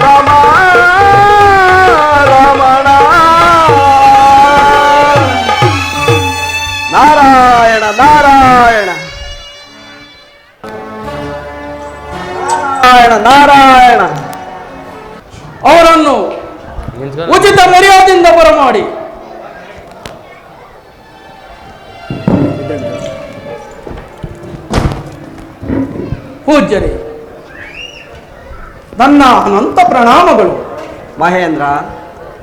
E: ರಮ ರಮಣ ನಾರಾಯಣ ನಾರಾಯಣ ನಾರಾಯಣ ನಾರಾಯಣ
F: ಅವರನ್ನು ಉಚಿತ ಮರ್ಯಾದೆಯಿಂದ ಬರಮಾಡಿ ಪೂಜ್ಯರೇ, ನನ್ನ ಅನಂತ ಪ್ರಣಾಮಗಳು.
E: ಮಹೇಂದ್ರ,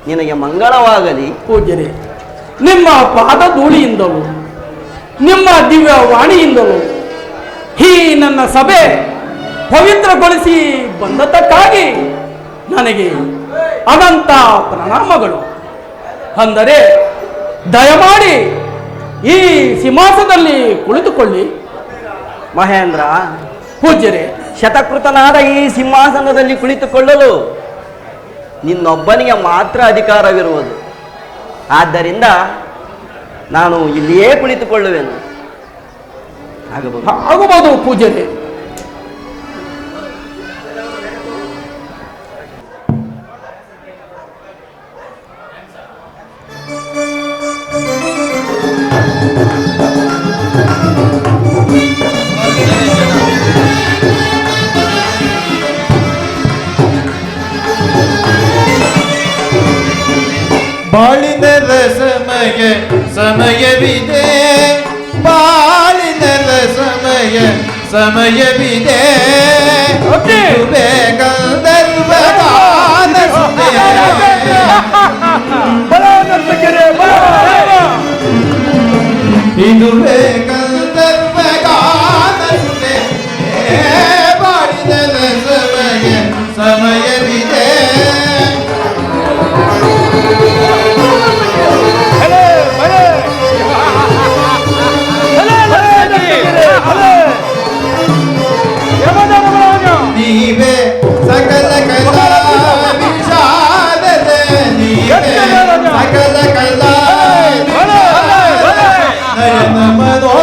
E: ನಿನಗೆ ಮಂಗಳವಾಗಲಿ.
F: ಪೂಜ್ಯರೇ, ನಿಮ್ಮ ಪಾದ ಧೂಳಿಯಿಂದಲೂ ನಿಮ್ಮ ದಿವ್ಯ ವಾಣಿಯಿಂದಲೂ ಈ ನನ್ನ ಸಭೆ ಪವಿತ್ರಗೊಳಿಸಿ ಬಂದದ್ದಕ್ಕಾಗಿ ನನಗೆ ಅನಂತ ಪ್ರಣಾಮಗಳು. ಅಂದರೆ ದಯಮಾಡಿ ಈ ಸಿಂಹಾಸನದಲ್ಲಿ ಕುಳಿತುಕೊಳ್ಳಿ.
E: ಮಹೇಂದ್ರ,
F: ಪೂಜ್ಯರೇ,
E: ಶತಕೃತನಾದ ಈ ಸಿಂಹಾಸನದಲ್ಲಿ ಕುಳಿತುಕೊಳ್ಳಲು ನಿನ್ನೊಬ್ಬನಿಗೆ ಮಾತ್ರ ಅಧಿಕಾರವಿರುವುದು. ಆದ್ದರಿಂದ ನಾನು ಇಲ್ಲಿಯೇ ಕುಳಿತುಕೊಳ್ಳುವೆನು.
F: ಆಗಬಹುದು ಪೂಜ್ಯರೇ.
C: ಬಾಳಿನ ಸಮಯವಿದೆ, ಬಾಳಿನ ಸಮಯವಿದೆ, ಗಂಧರ್ವ ಗಾನ ಇದುವೇ ಗಂಧರ್ವ ಗಾನ ಬಾಳಿನ ಸಮಯವಿದೆ. ನೀವೇ ಸಕಲ ಕಲಾ ವಿಷಾದದೆ, ನೀವೇ ಸಕಲ ಕಲಾ ನಯನ ಮನೋ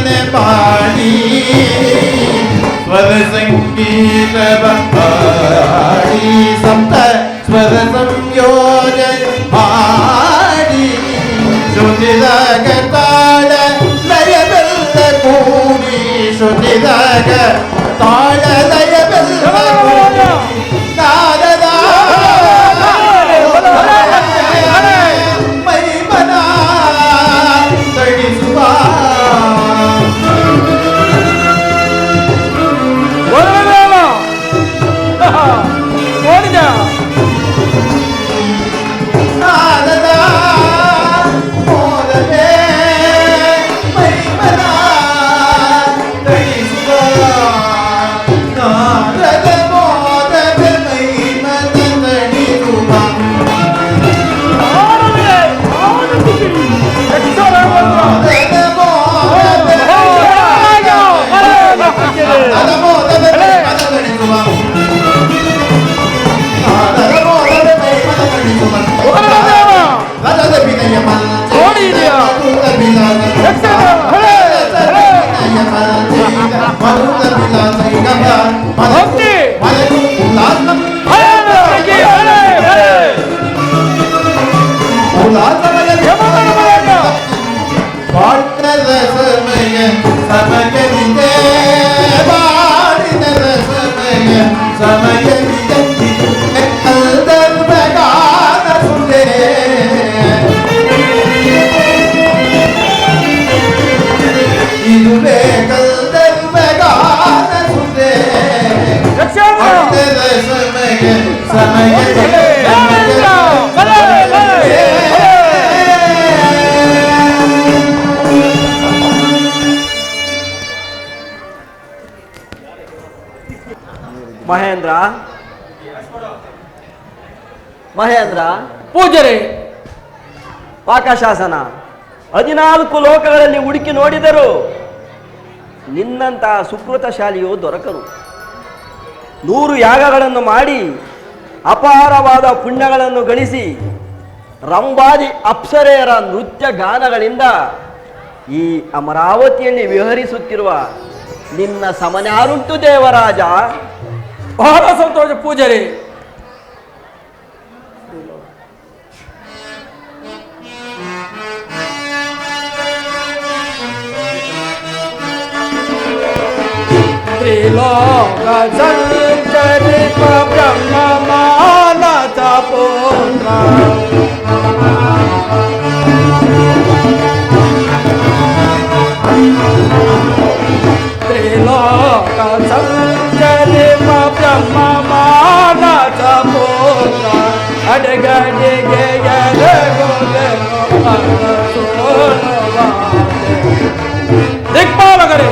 C: ಭಜನೆ ಮಾಡಿ ಸ್ವರ ಸಂಗೀತ ಹಾಡಿ ಸಪ್ತ ಸ್ವರ ಸಂಯೋಜನೆ ಮಾಡಿ ಶ್ರುತಿದಾಗ ತಾಳ ಲಯವೆಲ್ಲ ಕೂಡಿ ಶ್ರುತಿದಾಗ ತಾಳ ಲಯವೆಲ್ಲ ಕೂಡಿ ನಾದದ ಮೈಮನ ತಡಿಸುವ
F: ನೋಡಿದ
C: ನಾದದ ಮೋದವೇ ಮೈಮನ ತಡಿಸುವ ನಾದದ ಮೋದವೇ ಮೈಮನ ತಡಿಸುವ
E: ಮಹೇಂದ್ರ ಮಹೇಂದ್ರ
F: ಪೂಜರೆ
E: ಪಾಕಶಾಸನ 14 ಲೋಕಗಳಲ್ಲಿ ಹುಡುಕಿ ನೋಡಿದರು ನಿನ್ನಂತಹ ಸುಕೃತಶಾಲಿಯು ದೊರಕರು. 100 ಯಾಗಗಳನ್ನು ಮಾಡಿ ಅಪಾರವಾದ ಪುಣ್ಯಗಳನ್ನು ಗಳಿಸಿ ರಂಭಾದಿ ಅಪ್ಸರೆಯರ ನೃತ್ಯ ಗಾನಗಳಿಂದ ಈ ಅಮರಾವತಿಯಲ್ಲಿ ವಿಹರಿಸುತ್ತಿರುವ ನಿನ್ನ ಸಮನ್ಯಾರುಂಟು ದೇವರಾಜ.
F: ಬಹಳ ಸಂತೋಷ ಪೂಜರೆ. ತ್ರಿಲೋಕ ಸಂಚರಿತ ಬ್ರಹ್ಮ ಮಾನಸ ಪುತ್ರ ತ್ರಿಲೋಕ ಸಂಚರಿತ ಬ್ರಹ್ಮ ಮಾನಸ ಪುತ್ರ ಅಡಗಡಿಗೆ ದಿಕ್ಪಾಲಕರೇ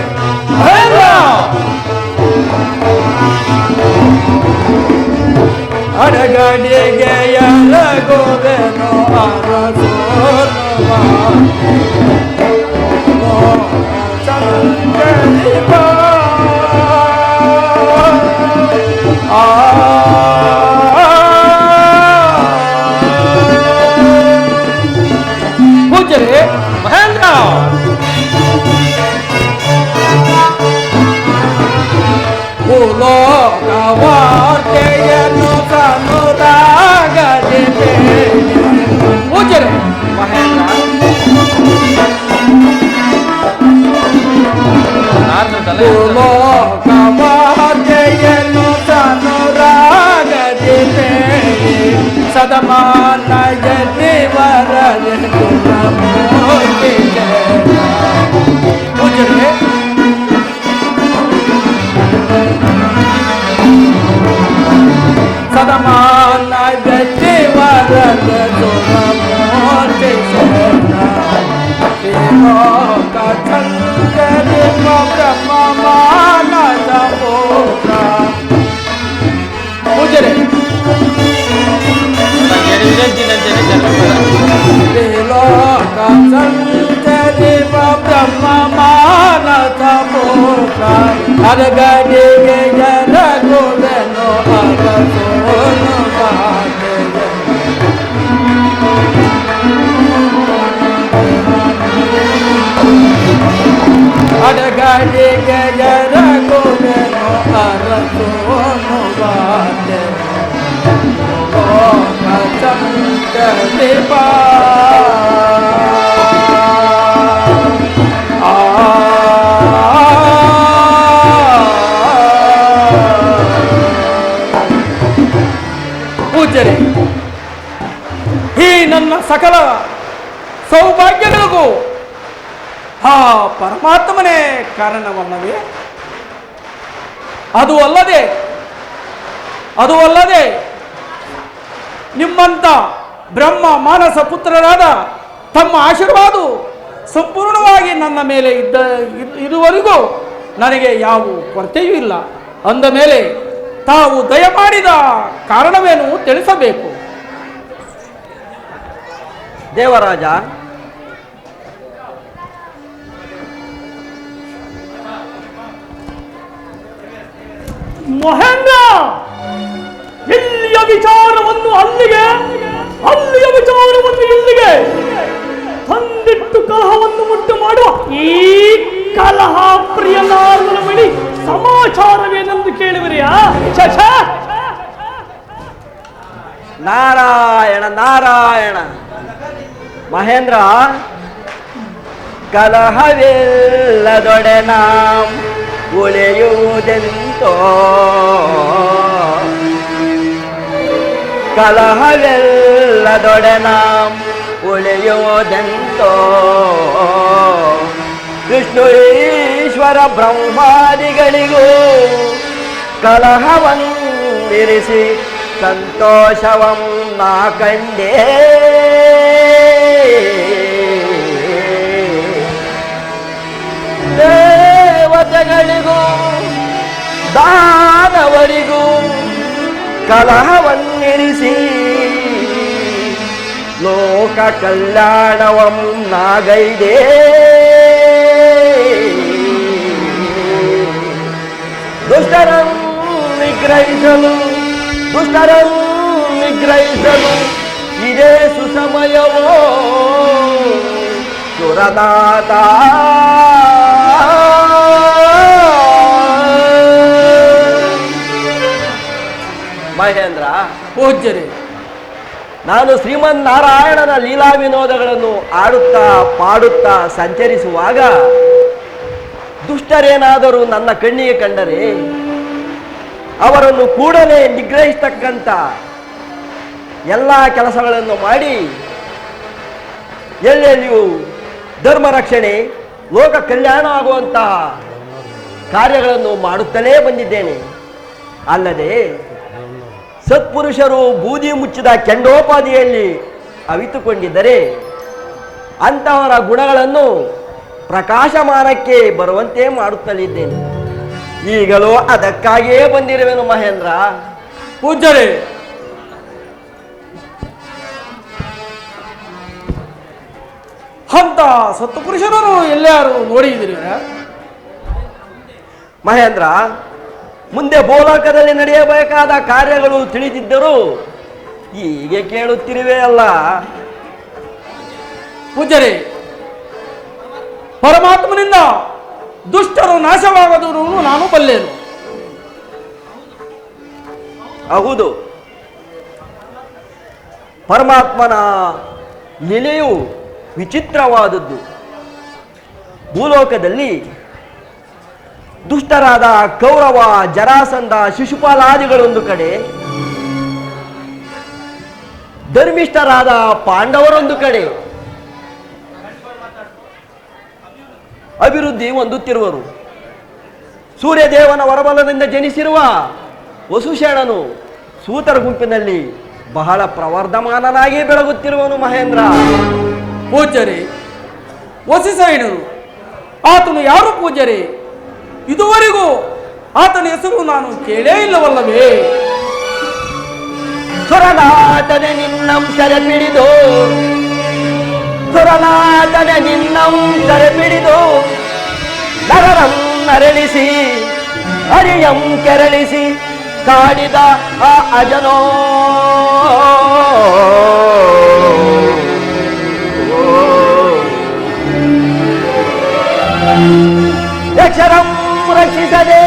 F: ಅಡಗಡಿಗೆ ಗೋವೆನೋ ಪೂಜರೆ ಮಹೇಂದ್ರ ಲೋಕವಾರ್ತೆಯನ್ನು ತನುರಾಗದಿದೆ ಪೂಜರೆ ಮಹೇಂದ್ರ ಲೋಕವಾರ್ತೆಯನ್ನು ತನುರಾಗದಿದೆ ಸದಮಾನಯ ದೇವರ ಪೂಜರೆ ಸದಮಾನ ದೇವರ ಬ್ರಹ್ಮ ಮಾನಸ ಪುತ್ರ ಪೂಜರೆ ಲೋಕ ಸಂಚರಿ ಬ್ರಹ್ಮ ಮಾನಸ ಪುತ್ರ ಅರಗಡಿಗೆ ಜರಗುವೆನೋ ಅರಸೋನು ಸಕಲ ಸೌಭಾಗ್ಯಗಳಿಗೂ ಆ ಪರಮಾತ್ಮನೇ ಕಾರಣವಲ್ಲವೇ? ಅದು ಅಲ್ಲದೆ ನಿಮ್ಮಂತ ಬ್ರಹ್ಮ ಮಾನಸ ಪುತ್ರರಾದ ತಮ್ಮ ಆಶೀರ್ವಾದ ಸಂಪೂರ್ಣವಾಗಿ ನನ್ನ ಮೇಲೆ ಇರುವವರೆಗೂ ನನಗೆ ಯಾವ ಕೊರತೆಯೂ ಇಲ್ಲ. ಅಂದ ಮೇಲೆ ತಾವು ದಯಮಾಡಿದ ಕಾರಣವೇನು ತಿಳಿಸಬೇಕು.
E: ದೇವರಾಜ,
D: ಮಹೇಂದ್ರ, ಇಲ್ಲಿಯ ವಿಚಾರವನ್ನು ಅಲ್ಲಿಯ ವಿಚಾರವನ್ನು ಇಲ್ಲಿಗೆ ತಂದಿಟ್ಟು ಕಲಹವನ್ನು ಮುಟ್ಟು ಮಾಡುವ ಈ ಕಲಹ ಪ್ರಿಯನಾರನ ಬಳಿ ಸಮಾಚಾರವೇನೆಂದು ಕೇಳುವಿರಿಯಾ?
E: ನಾರಾಯಣ ನಾರಾಯಣ. ಮಹೇಂದ್ರ, ಕಲಹವಿಲ್ಲದೊಡೆ ನಾಂ ಉಳಿಯುವುದೆಂತೋ, ಕಲಹವಿಲ್ಲದೊಡೆ ನಾಂ ಉಳಿಯುವುದೆಂತೋ, ವಿಷ್ಣು ಈಶ್ವರ ಬ್ರಹ್ಮಾದಿಗಳಿಗೂ ಕಲಹವನ್ನಿರಿಸಿ ಸಂತೋಷವಂ ನಾ ಕಂಡೇ. ದೇವತೆಗಳಿಗೂ ದಾನವರಿಗೂ ಕಲಹವನ್ನಿರಿಸಿ ಲೋಕ ಕಲ್ಯಾಣವಂ ನಾಗೈದೇ. ದುಷ್ಟರಂ ನಿಗ್ರಹಿಸಲು ಇದೇ ಸುಸಮಯವೋ ಸುರನಾಥ. ಮಹೇಂದ್ರ,
F: ಪೂಜ್ಯರೇ,
E: ನಾನು ಶ್ರೀಮನ್ನಾರಾಯಣನ ಲೀಲಾ ವಿನೋದಗಳನ್ನು ಆಡುತ್ತಾ ಪಾಡುತ್ತಾ ಸಂಚರಿಸುವಾಗ ದುಷ್ಟರೇನಾದರೂ ನನ್ನ ಕಣ್ಣಿಗೆ ಕಂಡರೆ ಅವರನ್ನು ಕೂಡಲೇ ನಿಗ್ರಹಿಸತಕ್ಕಂಥ ಎಲ್ಲ ಕೆಲಸಗಳನ್ನು ಮಾಡಿ ಎಲ್ಲೆಲ್ಲಿಯೂ ಧರ್ಮ ರಕ್ಷಣೆ, ಲೋಕ ಕಲ್ಯಾಣ ಆಗುವಂತಹ ಕಾರ್ಯಗಳನ್ನು ಮಾಡುತ್ತಲೇ ಬಂದಿದ್ದೇನೆ. ಅಲ್ಲದೆ ಸತ್ಪುರುಷರು ಬೂದಿ ಮುಚ್ಚಿದ ಕೆಂಡೋಪಾದಿಯಲ್ಲಿ ಅವಿತುಕೊಂಡಿದ್ದರೆ ಅಂತಹವರ ಗುಣಗಳನ್ನು ಪ್ರಕಾಶಮಾನಕ್ಕೆ ಬರುವಂತೆ ಮಾಡುತ್ತಲಿದ್ದೇನೆ. ಈಗಲೂ ಅದಕ್ಕಾಗಿಯೇ ಬಂದಿರುವೆನು ಮಹೇಂದ್ರ.
F: ಪೂಜ್ಯರೇ, ಅಂತ ಸತ್ಪುರುಷರನ್ನು ಎಲ್ಲಾರು ನೋಡಿದ್ದೀರಿ?
E: ಮಹೇಂದ್ರ, ಮುಂದೆ ಭೂಲೋಕದಲ್ಲಿ ನಡೆಯಬೇಕಾದ ಕಾರ್ಯಗಳು ತಿಳಿದಿದ್ದರೂ ಹೀಗೆ ಕೇಳುತ್ತಿರುವೆ ಅಲ್ಲ.
F: ಪೂಜ್ಯರೇ, ಪರಮಾತ್ಮನಿಂದ ದುಷ್ಟರು ನಾಶವಾಗದರು ನಾನು ಬಲ್ಲೆನು.
E: ಹೌದು, ಪರಮಾತ್ಮನ ಲೀಲೆಯು ವಿಚಿತ್ರವಾದದ್ದು. ಭೂಲೋಕದಲ್ಲಿ ದುಷ್ಟರಾದ ಕೌರವ, ಜರಾಸಂಧ, ಶಿಶುಪಾಲಾದಿಗಳೊಂದು ಕಡೆ, ಧರ್ಮಿಷ್ಠರಾದ ಪಾಂಡವರೊಂದು ಕಡೆ ಅಭಿವೃದ್ಧಿ ಹೊಂದುತ್ತಿರುವರು. ಸೂರ್ಯದೇವನ ವರಬಲದಿಂದ ಜನಿಸಿರುವ ವಸುಶೇಣನು ಸೂತರ ಗುಂಪಿನಲ್ಲಿ ಬಹಳ ಪ್ರವರ್ಧಮಾನನಾಗಿ ಬೆಳಗುತ್ತಿರುವನು ಮಹೇಂದ್ರ.
F: ಪೂಜ್ಯರೇ, ವಸಿಸೇಣನು ಆತನು ಯಾರು ಪೂಜ್ಯರೇ? ಇದುವರೆಗೂ ಆತನ ಹೆಸರು ನಾನು ಕೇಳೇ ಇಲ್ಲವಲ್ಲವೇ?
E: ಸುರನಾಥನೆ ನಿನ್ನಂ ಸೆರೆಪಿಡಿದು, ಸುರನಾಥನೆ ನಿನ್ನಂ ಸೆರೆಪಿಡಿದು, ನರರಂ ನರಳಿಸಿ ಹರಿಯಂ ಕೆರಳಿಸಿ ಕಾಡಿದ ಆ ಅಜನೋ ಯಕ್ಷರಂ ರಕ್ಷಿಸದೆ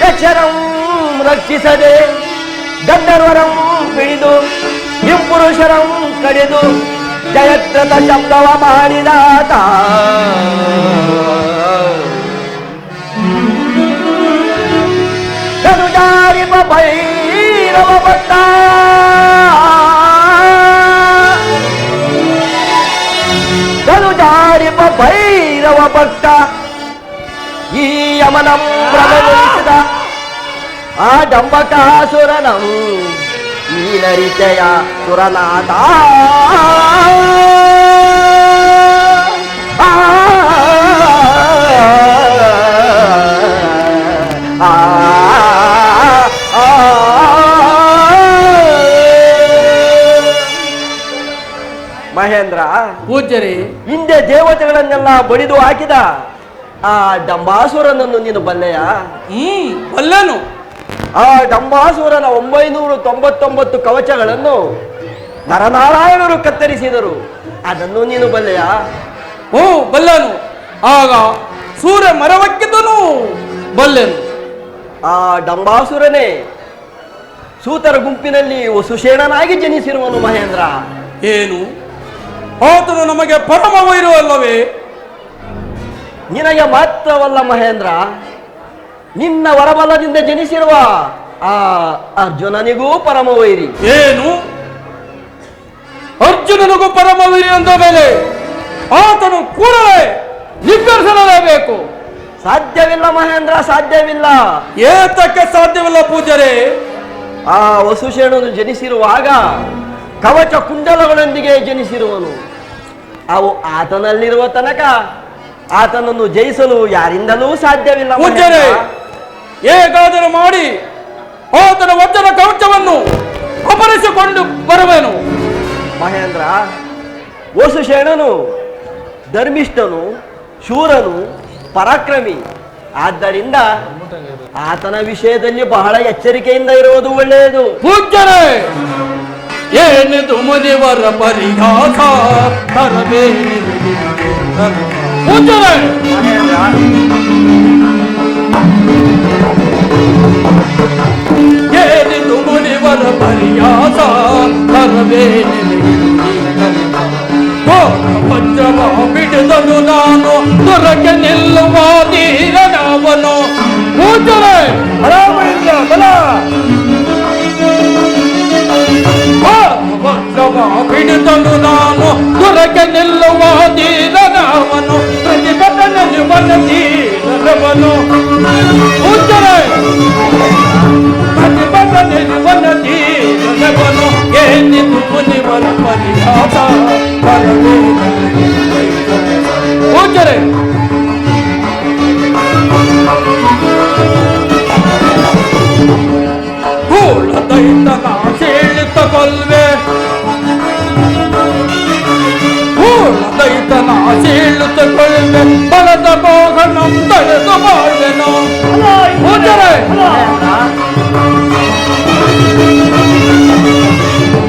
E: ಯಕ್ಷರಂ ರಕ್ಷಿಸದೆ ಗಂಧರ್ವರಂ ಹಿಡಿದು ಹಿಂಪುರುಷರಂ ಕಡಿದು ಜಯದ್ರಥ ಶಬ್ದವ ಮಾಡಿದಾತ. ಧನುಜಾರಿಪ ಭೈ ಭೈರವ ಭಟ್ಟ ಗಲುಜಾಡಿಪ ಭೈರವ ಭಟ್ಟ ಈ ಯಮನಂ ಪ್ರಬಲಿಸಿದ ಆ ಡಂಬಕಾಸುರನಂ ನೀಲರಿಚಯ ಸುರನಾಥ ಮಹೇಂದ್ರ,
F: ಪೂಜ್ಯರೇ,
E: ಹಿಂದೆ ದೇವತೆಗಳನ್ನೆಲ್ಲ ಬಡಿದು ಹಾಕಿದ ಆ ಡಂಬಾಸುರನನ್ನು ನೀನು ಬಲ್ಲೆಯ?
F: ಬಲ್ಲೆನು.
E: ಆ ಡಂಬಾಸುರನ 999 ಕವಚಗಳನ್ನು ನರನಾರಾಯಣರು ಕತ್ತರಿಸಿದರು. ಅದನ್ನು ನೀನು ಬಲ್ಲೆಯ?
F: ಬಲ್ಲೆನು. ಆಗ ಸೂರ್ಯ ಮರವಕ್ಕಿದ್ದನು ಬಲ್ಲೆನು.
E: ಆ ಡಂಬಾಸುರನೇ ಸೂತರ ಗುಂಪಿನಲ್ಲಿ ವಸುಶೇಣನಾಗಿ ಜನಿಸಿರುವನು ಮಹೇಂದ್ರ.
F: ಏನು ಆತನು ನಮಗೆ ಪರಮ ವೈರವಲ್ಲವೇ?
E: ನಿನಗೆ ಮಾತ್ರವಲ್ಲ ಮಹೇಂದ್ರ, ನಿನ್ನ ವರಬಲದಿಂದ ಜನಿಸಿರುವ ಆ ಅರ್ಜುನನಿಗೂ ಪರಮ ವೈರಿ.
F: ಏನು ಅರ್ಜುನನಿಗೂ ಪರಮ ವೈರಿ ಅಂದ ಮೇಲೆ ಆತನು ಕೂಡಲೇ ನಿರ್ಧರಿಸಲೇಬೇಕು.
E: ಸಾಧ್ಯವಿಲ್ಲ ಮಹೇಂದ್ರ, ಸಾಧ್ಯವಿಲ್ಲ.
F: ಏತಕ್ಕೆ ಸಾಧ್ಯವಿಲ್ಲ ಪೂಜ್ಯರೇ?
E: ಆ ವಸುಶೇಣನು ಜನಿಸಿರುವಾಗ ಕವಚ ಕುಂಡಲಗಳೊಂದಿಗೆ ಜನಿಸಿರುವನು. ಅವು ಆತನಲ್ಲಿರುವ ತನಕ ಆತನನ್ನು ಜಯಿಸಲು ಯಾರಿಂದಲೂ ಸಾಧ್ಯವಿಲ್ಲ
F: ಪೂಜ್ಯರೇ. ಹೇಗಾದರೂ ಮಾಡಿ ಆತನ ವಜ್ರದ ಕವಚವನ್ನು ಅಪಹರಿಸಿಕೊಂಡು ಬರುವೆನು.
E: ಮಹೇಂದ್ರ, ವಸುಶೇಣನು ಧರ್ಮಿಷ್ಠನು, ಶೂರನು, ಪರಾಕ್ರಮಿ. ಆದ್ದರಿಂದ ಆತನ ವಿಷಯದಲ್ಲಿ ಬಹಳ ಎಚ್ಚರಿಕೆಯಿಂದ ಇರುವುದು ಒಳ್ಳೆಯದು.
F: ಪೂಜ್ಯರೇ, ಏನಿದು ಮುನಿವರ ಪರಿಹಾಸ ತರಬೇನಿ ಪೂಜ್ಯರೇ. ಏನಿದು ಮುನಿವರ ಪರಿಹಾಸ ತರಬೇನಿ ಪಂಚಮ ಬಿಡಿದನು ನಾನು ದೊರಕೆ ನಿಲ್ಲುವ ಧೀರನವನು. ಪೂಜ್ಯರೇ, ಬಿಡಿದನು ನಾನು ದೊರಕೆ ನಿಲ್ಲುವ ಧೀರನವನು. ಪ್ರತಿಭಟನೆ ವನ ಧೀರನವನು. ಪೂಜ್ಯರೇ, ಪ್ರತಿಭಟನೆ ವನ ಧೀರನವನು. ಏನಿದು ಮುನಿವರ ಪರಿಹಾಸ ಪೂಜ್ಯರೇ. ಕೂಳ ದೈತನ ಸೀಳಿತ ಕೊಲ್ವೆ, ಕೂಳ ದೈತನ ಸೀಳುತ್ತ ಕೊಲ್ವೆ, ಬಲದ ಮೋಹನಂ ತಡೆದು ಬಾಳ್ವೆನು. ಪೂಜ್ಯರೇ,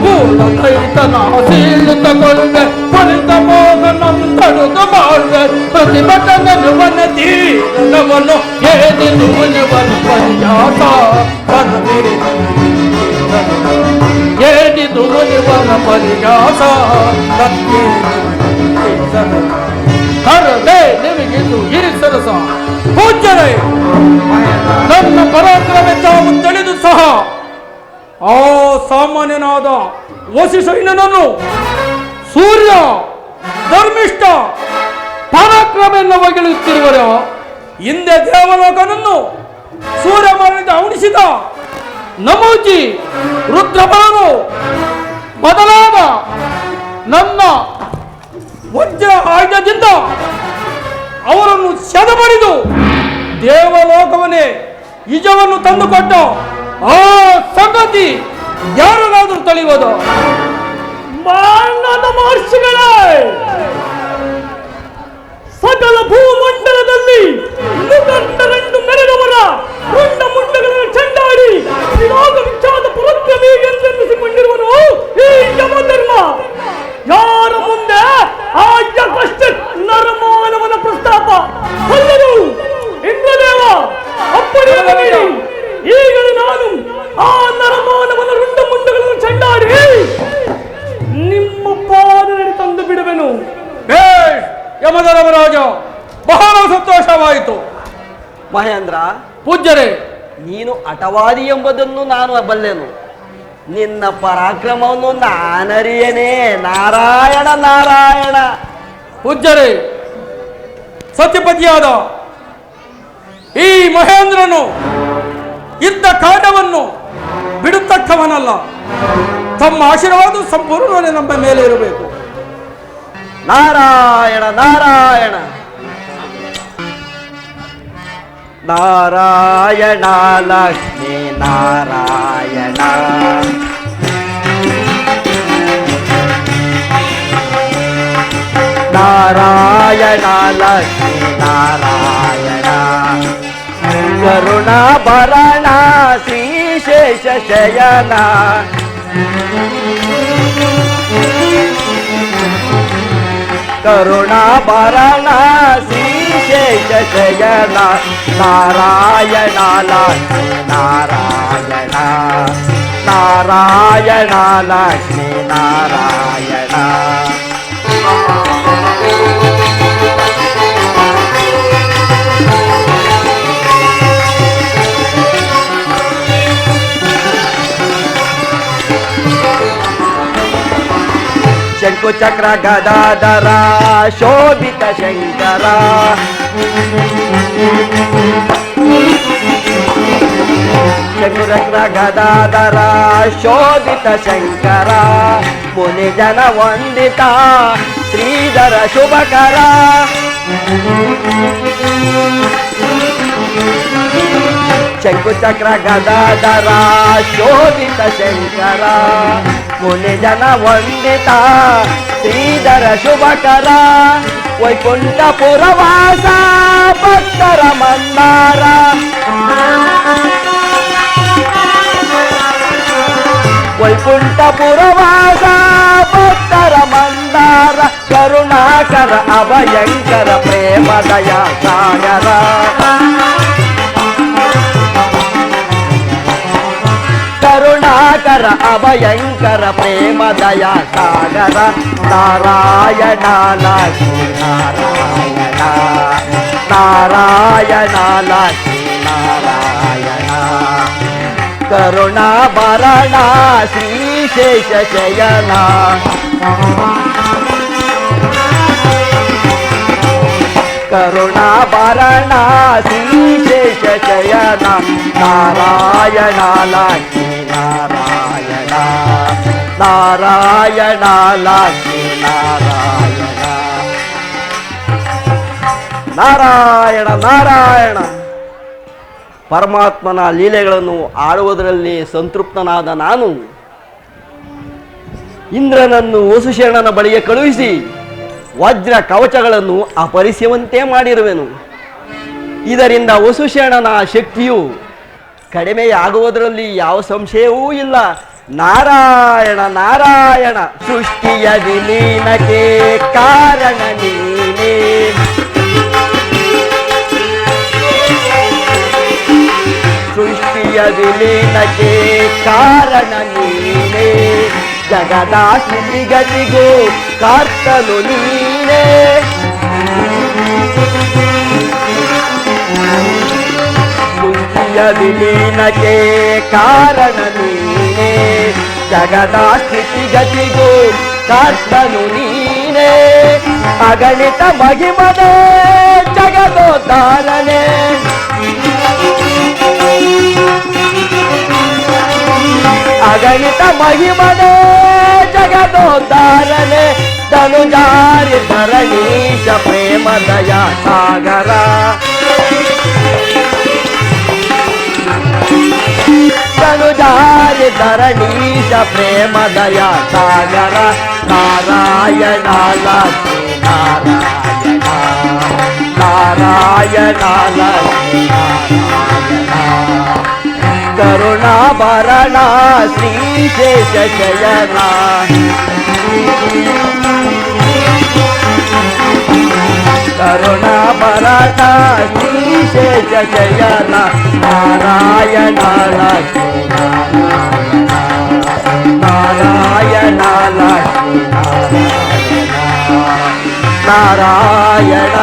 F: ಕೂಳ ದೈತನ ಸೀಳುತ್ತ ಕೊಲ್ವೆ, ಬಲಿತ ಮೋಹನಂ ತಡೆದು ಬಾಳ್ವೆ. ಪ್ರತಿಭಟನೆ ವನ ಧೀರನವನು. ಏನಿದು ಮುನಿವರ ಪರಿಹಾಸ ಏನಿದು ಮುನಿವರ ಪರಿಹಾಸ ಹರದೆ ನಿಮಗಿದು ಇರಿಸರಸ. ಪೂಜ್ಯರೇ, ನನ್ನ ಪರಾಕ್ರಮ ತಾವು ತಿಳಿದು ಸಹ ಆ ಸಾಮಾನ್ಯನಾದ ವಸಿಷ್ಠನನ್ನು ಸೂರ್ಯ, ಧರ್ಮಿಷ್ಠ, ಪರಾಕ್ರಮ ಎನ್ನುವ ಗೆಳುತ್ತಿರುವರು. ಹಿಂದೆ ದೇವಲೋಕನನ್ನು ಸೂರ್ಯ ಮರಣಿಂದ ಉಣಿಸಿದ ನಮೂಜಿ, ರುದ್ರಬಲನು ಮೊದಲಾದ ನನ್ನ ವಜ್ರ ಆಯುಧದಿಂದ ಅವರನ್ನು ಸೆದಬಡಿದು ದೇವಲೋಕವನ್ನೇ ನಿಜವನ್ನು ತಂದುಕೊಟ್ಟ ಆ ಸಂಗತಿ ಯಾರಾದರೂ ತಿಳಿಯುವುದು?
D: ಮಾನದ ಮಹರ್ಷಿಗಳೇ, ಸಕಲ ಭೂಮಂಡಲದಲ್ಲಿ ಮುಖಂಡರೆಂದು ಮೆರೆದವರ ರುಂಡ ಮುಂಡಗಳನ್ನು ಚೆಂಡಾಡಿ ವಿರಾಗ ವಿಖ್ಯಾತ ಪರಾಕ್ರಮಿ ಎಂದೆನ್ನಿಸಿಕೊಂಡಿರುವನು ಈ ಯಮಧರ್ಮ. ಯಾರ ಮುಂದೆ ಆ ಯಕಷ್ಟ ನರಮಾನವನ ಪ್ರಸ್ತಾಪ ಅಲ್ಲದು ಇಂದ್ರದೇವ ಅಪ್ಪಣೆ. ಈಗಲೇ ನಾನು ಆ ನರಮಾನವನ ರುಂಡ ಮುಂಡಗಳನ್ನು ಚೆಂಡಾಡಿ ನಿಮ್ಮ ಪಾದದಲ್ಲಿ ತಂದು ಬಿಡುವೆನು.
F: ಯಮಧರ್ಮರಾಜ, ಬಹಳ ಸಂತೋಷವಾಯಿತು.
E: ಮಹೇಂದ್ರ,
F: ಪೂಜ್ಯರೇ,
E: ನೀನು ಹಠವಾದಿ ಎಂಬುದನ್ನು ನಾನು ಬಲ್ಲೆನು. ನಿನ್ನ ಪರಾಕ್ರಮವನ್ನು ನಾನರಿಯನೇ. ನಾರಾಯಣ ನಾರಾಯಣ.
F: ಪೂಜ್ಯರೇ, ಸತ್ಯಪತಿಯಾದ ಈ ಮಹೇಂದ್ರನು ಇದ್ದ ಕಾಂಡವನ್ನು ಬಿಡುತ್ತಕ್ಕವನಲ್ಲ. ತಮ್ಮ ಆಶೀರ್ವಾದ ಸಂಪೂರ್ಣವಾಗಿ ನಮ್ಮ ಮೇಲೆ ಇರಬೇಕು.
E: ನಾರಾಯಣ ನಾರಾಯಣ. ನಾರಾಯಣ ಲಕ್ಷ್ಮೀ ನಾರಾಯಣ. ನಾರಾಯಣ ಲಕ್ಷ್ಮೀ ನಾರಾಯಣ. ಕರುಣಾಭರಣ ಶ್ರೀಶೇಷ ಶಯನ. ಕರುಣಾಭರಣ ಶ್ರೀಶೇಷ ಶಯನ. ನಾರಾಯಣ ಲಕ್ಷ್ಮೀ ನಾರಾಯಣ. ನಾರಾಯಣ ಲಕ್ಷ್ಮೀ ನಾರಾಯಣ. ಶಂಕು ಚಕ್ರ ಗದಾಧರ ಶೋಭಿತ ಶಂಕರ. ಶಂಕು ಚಕ್ರ ಗದಾಧರ ಶೋಭಿತ ಶಂಕರ. ಮುನಿ ಜನ ವಂದಿತ ಶ್ರೀಧರ ಶುಭಕರ. ಶಂಕು ಚಕ್ರ ಗದಾಧರ ಶೋಭಿತ ಶಂಕರ. ಮುನಿ ಜನ ವಂದಿತ ಶ್ರೀಧರ ಶುಭಕರ. ವೈಕುಂಠಪುರವಾಸ ಭಕ್ತರ ಮಂದಾರ. ವೈಕುಂಠಪುರವಾಸ ಭಕ್ತರ ಮಂದಾರ. ಕರುಣಾಕರ ಅಭಯಂಕರ ಪ್ರೇಮ ದಯಾ ಸಾಗರ. ಕರುಣಾಕರ ಅಭಯಂಕರ ಪ್ರೇಮ ದಯಾ ಸಾಗರ. ನಾರಾಯಣ ಲಕ್ಷ್ಮೀ ನಾರಾಯಣ. ನಾರಾಯಣ ಲಕ್ಷ್ಮೀ ನಾರಾಯಣ. ಕರುಣಾಭರಣ ಶ್ರೀಶೇಷ ಶಯನ. ಕರುಣಾಭರಣ ಶ್ರೀಶೇಷ ಶಯನ. ನಾರಾಯಣ ಲಕ್ಷ್ಮೀ ನಾರಾಯಣ. ನಾರಾಯಣ ಲಕ್ಷ್ಮೀ ನಾರಾಯಣ. ನಾರಾಯಣ ನಾರಾಯಣ. ಪರಮಾತ್ಮನ ಲೀಲೆಗಳನ್ನು ಆಡುವುದರಲ್ಲಿ ಸಂತೃಪ್ತನಾದ ನಾನು ಇಂದ್ರನನ್ನು ವಸುಶೇಣನ ಬಳಿಗೆ ಕಳುಹಿಸಿ ವಜ್ರ ಕವಚಗಳನ್ನು ಅಪರಿಸುವಂತೆ ಮಾಡಿರುವೆನು. ಇದರಿಂದ ವಸುಶೇಣನ ಶಕ್ತಿಯು ಕಡಿಮೆಯಾಗುವುದರಲ್ಲಿ ಯಾವ ಸಂಶಯವೂ ಇಲ್ಲ. ನಾರಾಯಣ ನಾರಾಯಣ. ಸೃಷ್ಟಿಯ ವಿಲೀನಕ್ಕೆ ಕಾರಣ ನೀನೇ. ಸೃಷ್ಟಿಯ ವಿಲೀನಕ್ಕೆ ಕಾರಣ ನೀನೇ. ಜಗದ ಸ್ಥಿತಿಗತಿಗೂ ಕರ್ತನು ನೀನೇ. ಸೃಷ್ಟಿಯ ವಿಲೀನಕ್ಕೆ ಕಾರಣ ನೀನೇ. ಜಗದ ಸ್ಥಿತಿಗತಿಗೂ ಕರ್ತನು ನೀನೇ. ಅಗಣಿತ ಮಹಿಮನೆ ಜಗದೋದ್ಧಾರನೆ. ಅಗಣಿತ ಮಹಿಮನೆ ಜಗದೋದ್ಧಾರನೆ. ಧನುಜಾರಿ ಧರಣೀಶ ಪ್ರೇಮ ದಯಾ ಸಾಗರ. ಧನುಜಾರಿ ಧರಣೀಶ ಪ್ರೇಮ ದಯಾ ಸಾಗರ. ನಾರಾಯಣ ಲಕ್ಷ್ಮೀ ನಾರಾಯಣ. ನಾರಾಯಣ ಲಕ್ಷ್ಮೀ ನಾರಾಯಣ. ಕರುಣಾಭರಣ ಶ್ರೀಶೇಷ ಶಯನ. ಕರುಣಾಭರಣ ಶ್ರೀಶೇಷ ಶಯನ. ನಾರಾಯಣ ಲಕ್ಷ್ಮೀ ನಾರಾಯಣ. ನಾರಾಯಣ ಲಕ್ಷ್ಮೀ ನಾರಾಯಣ. ನಾರಾಯಣ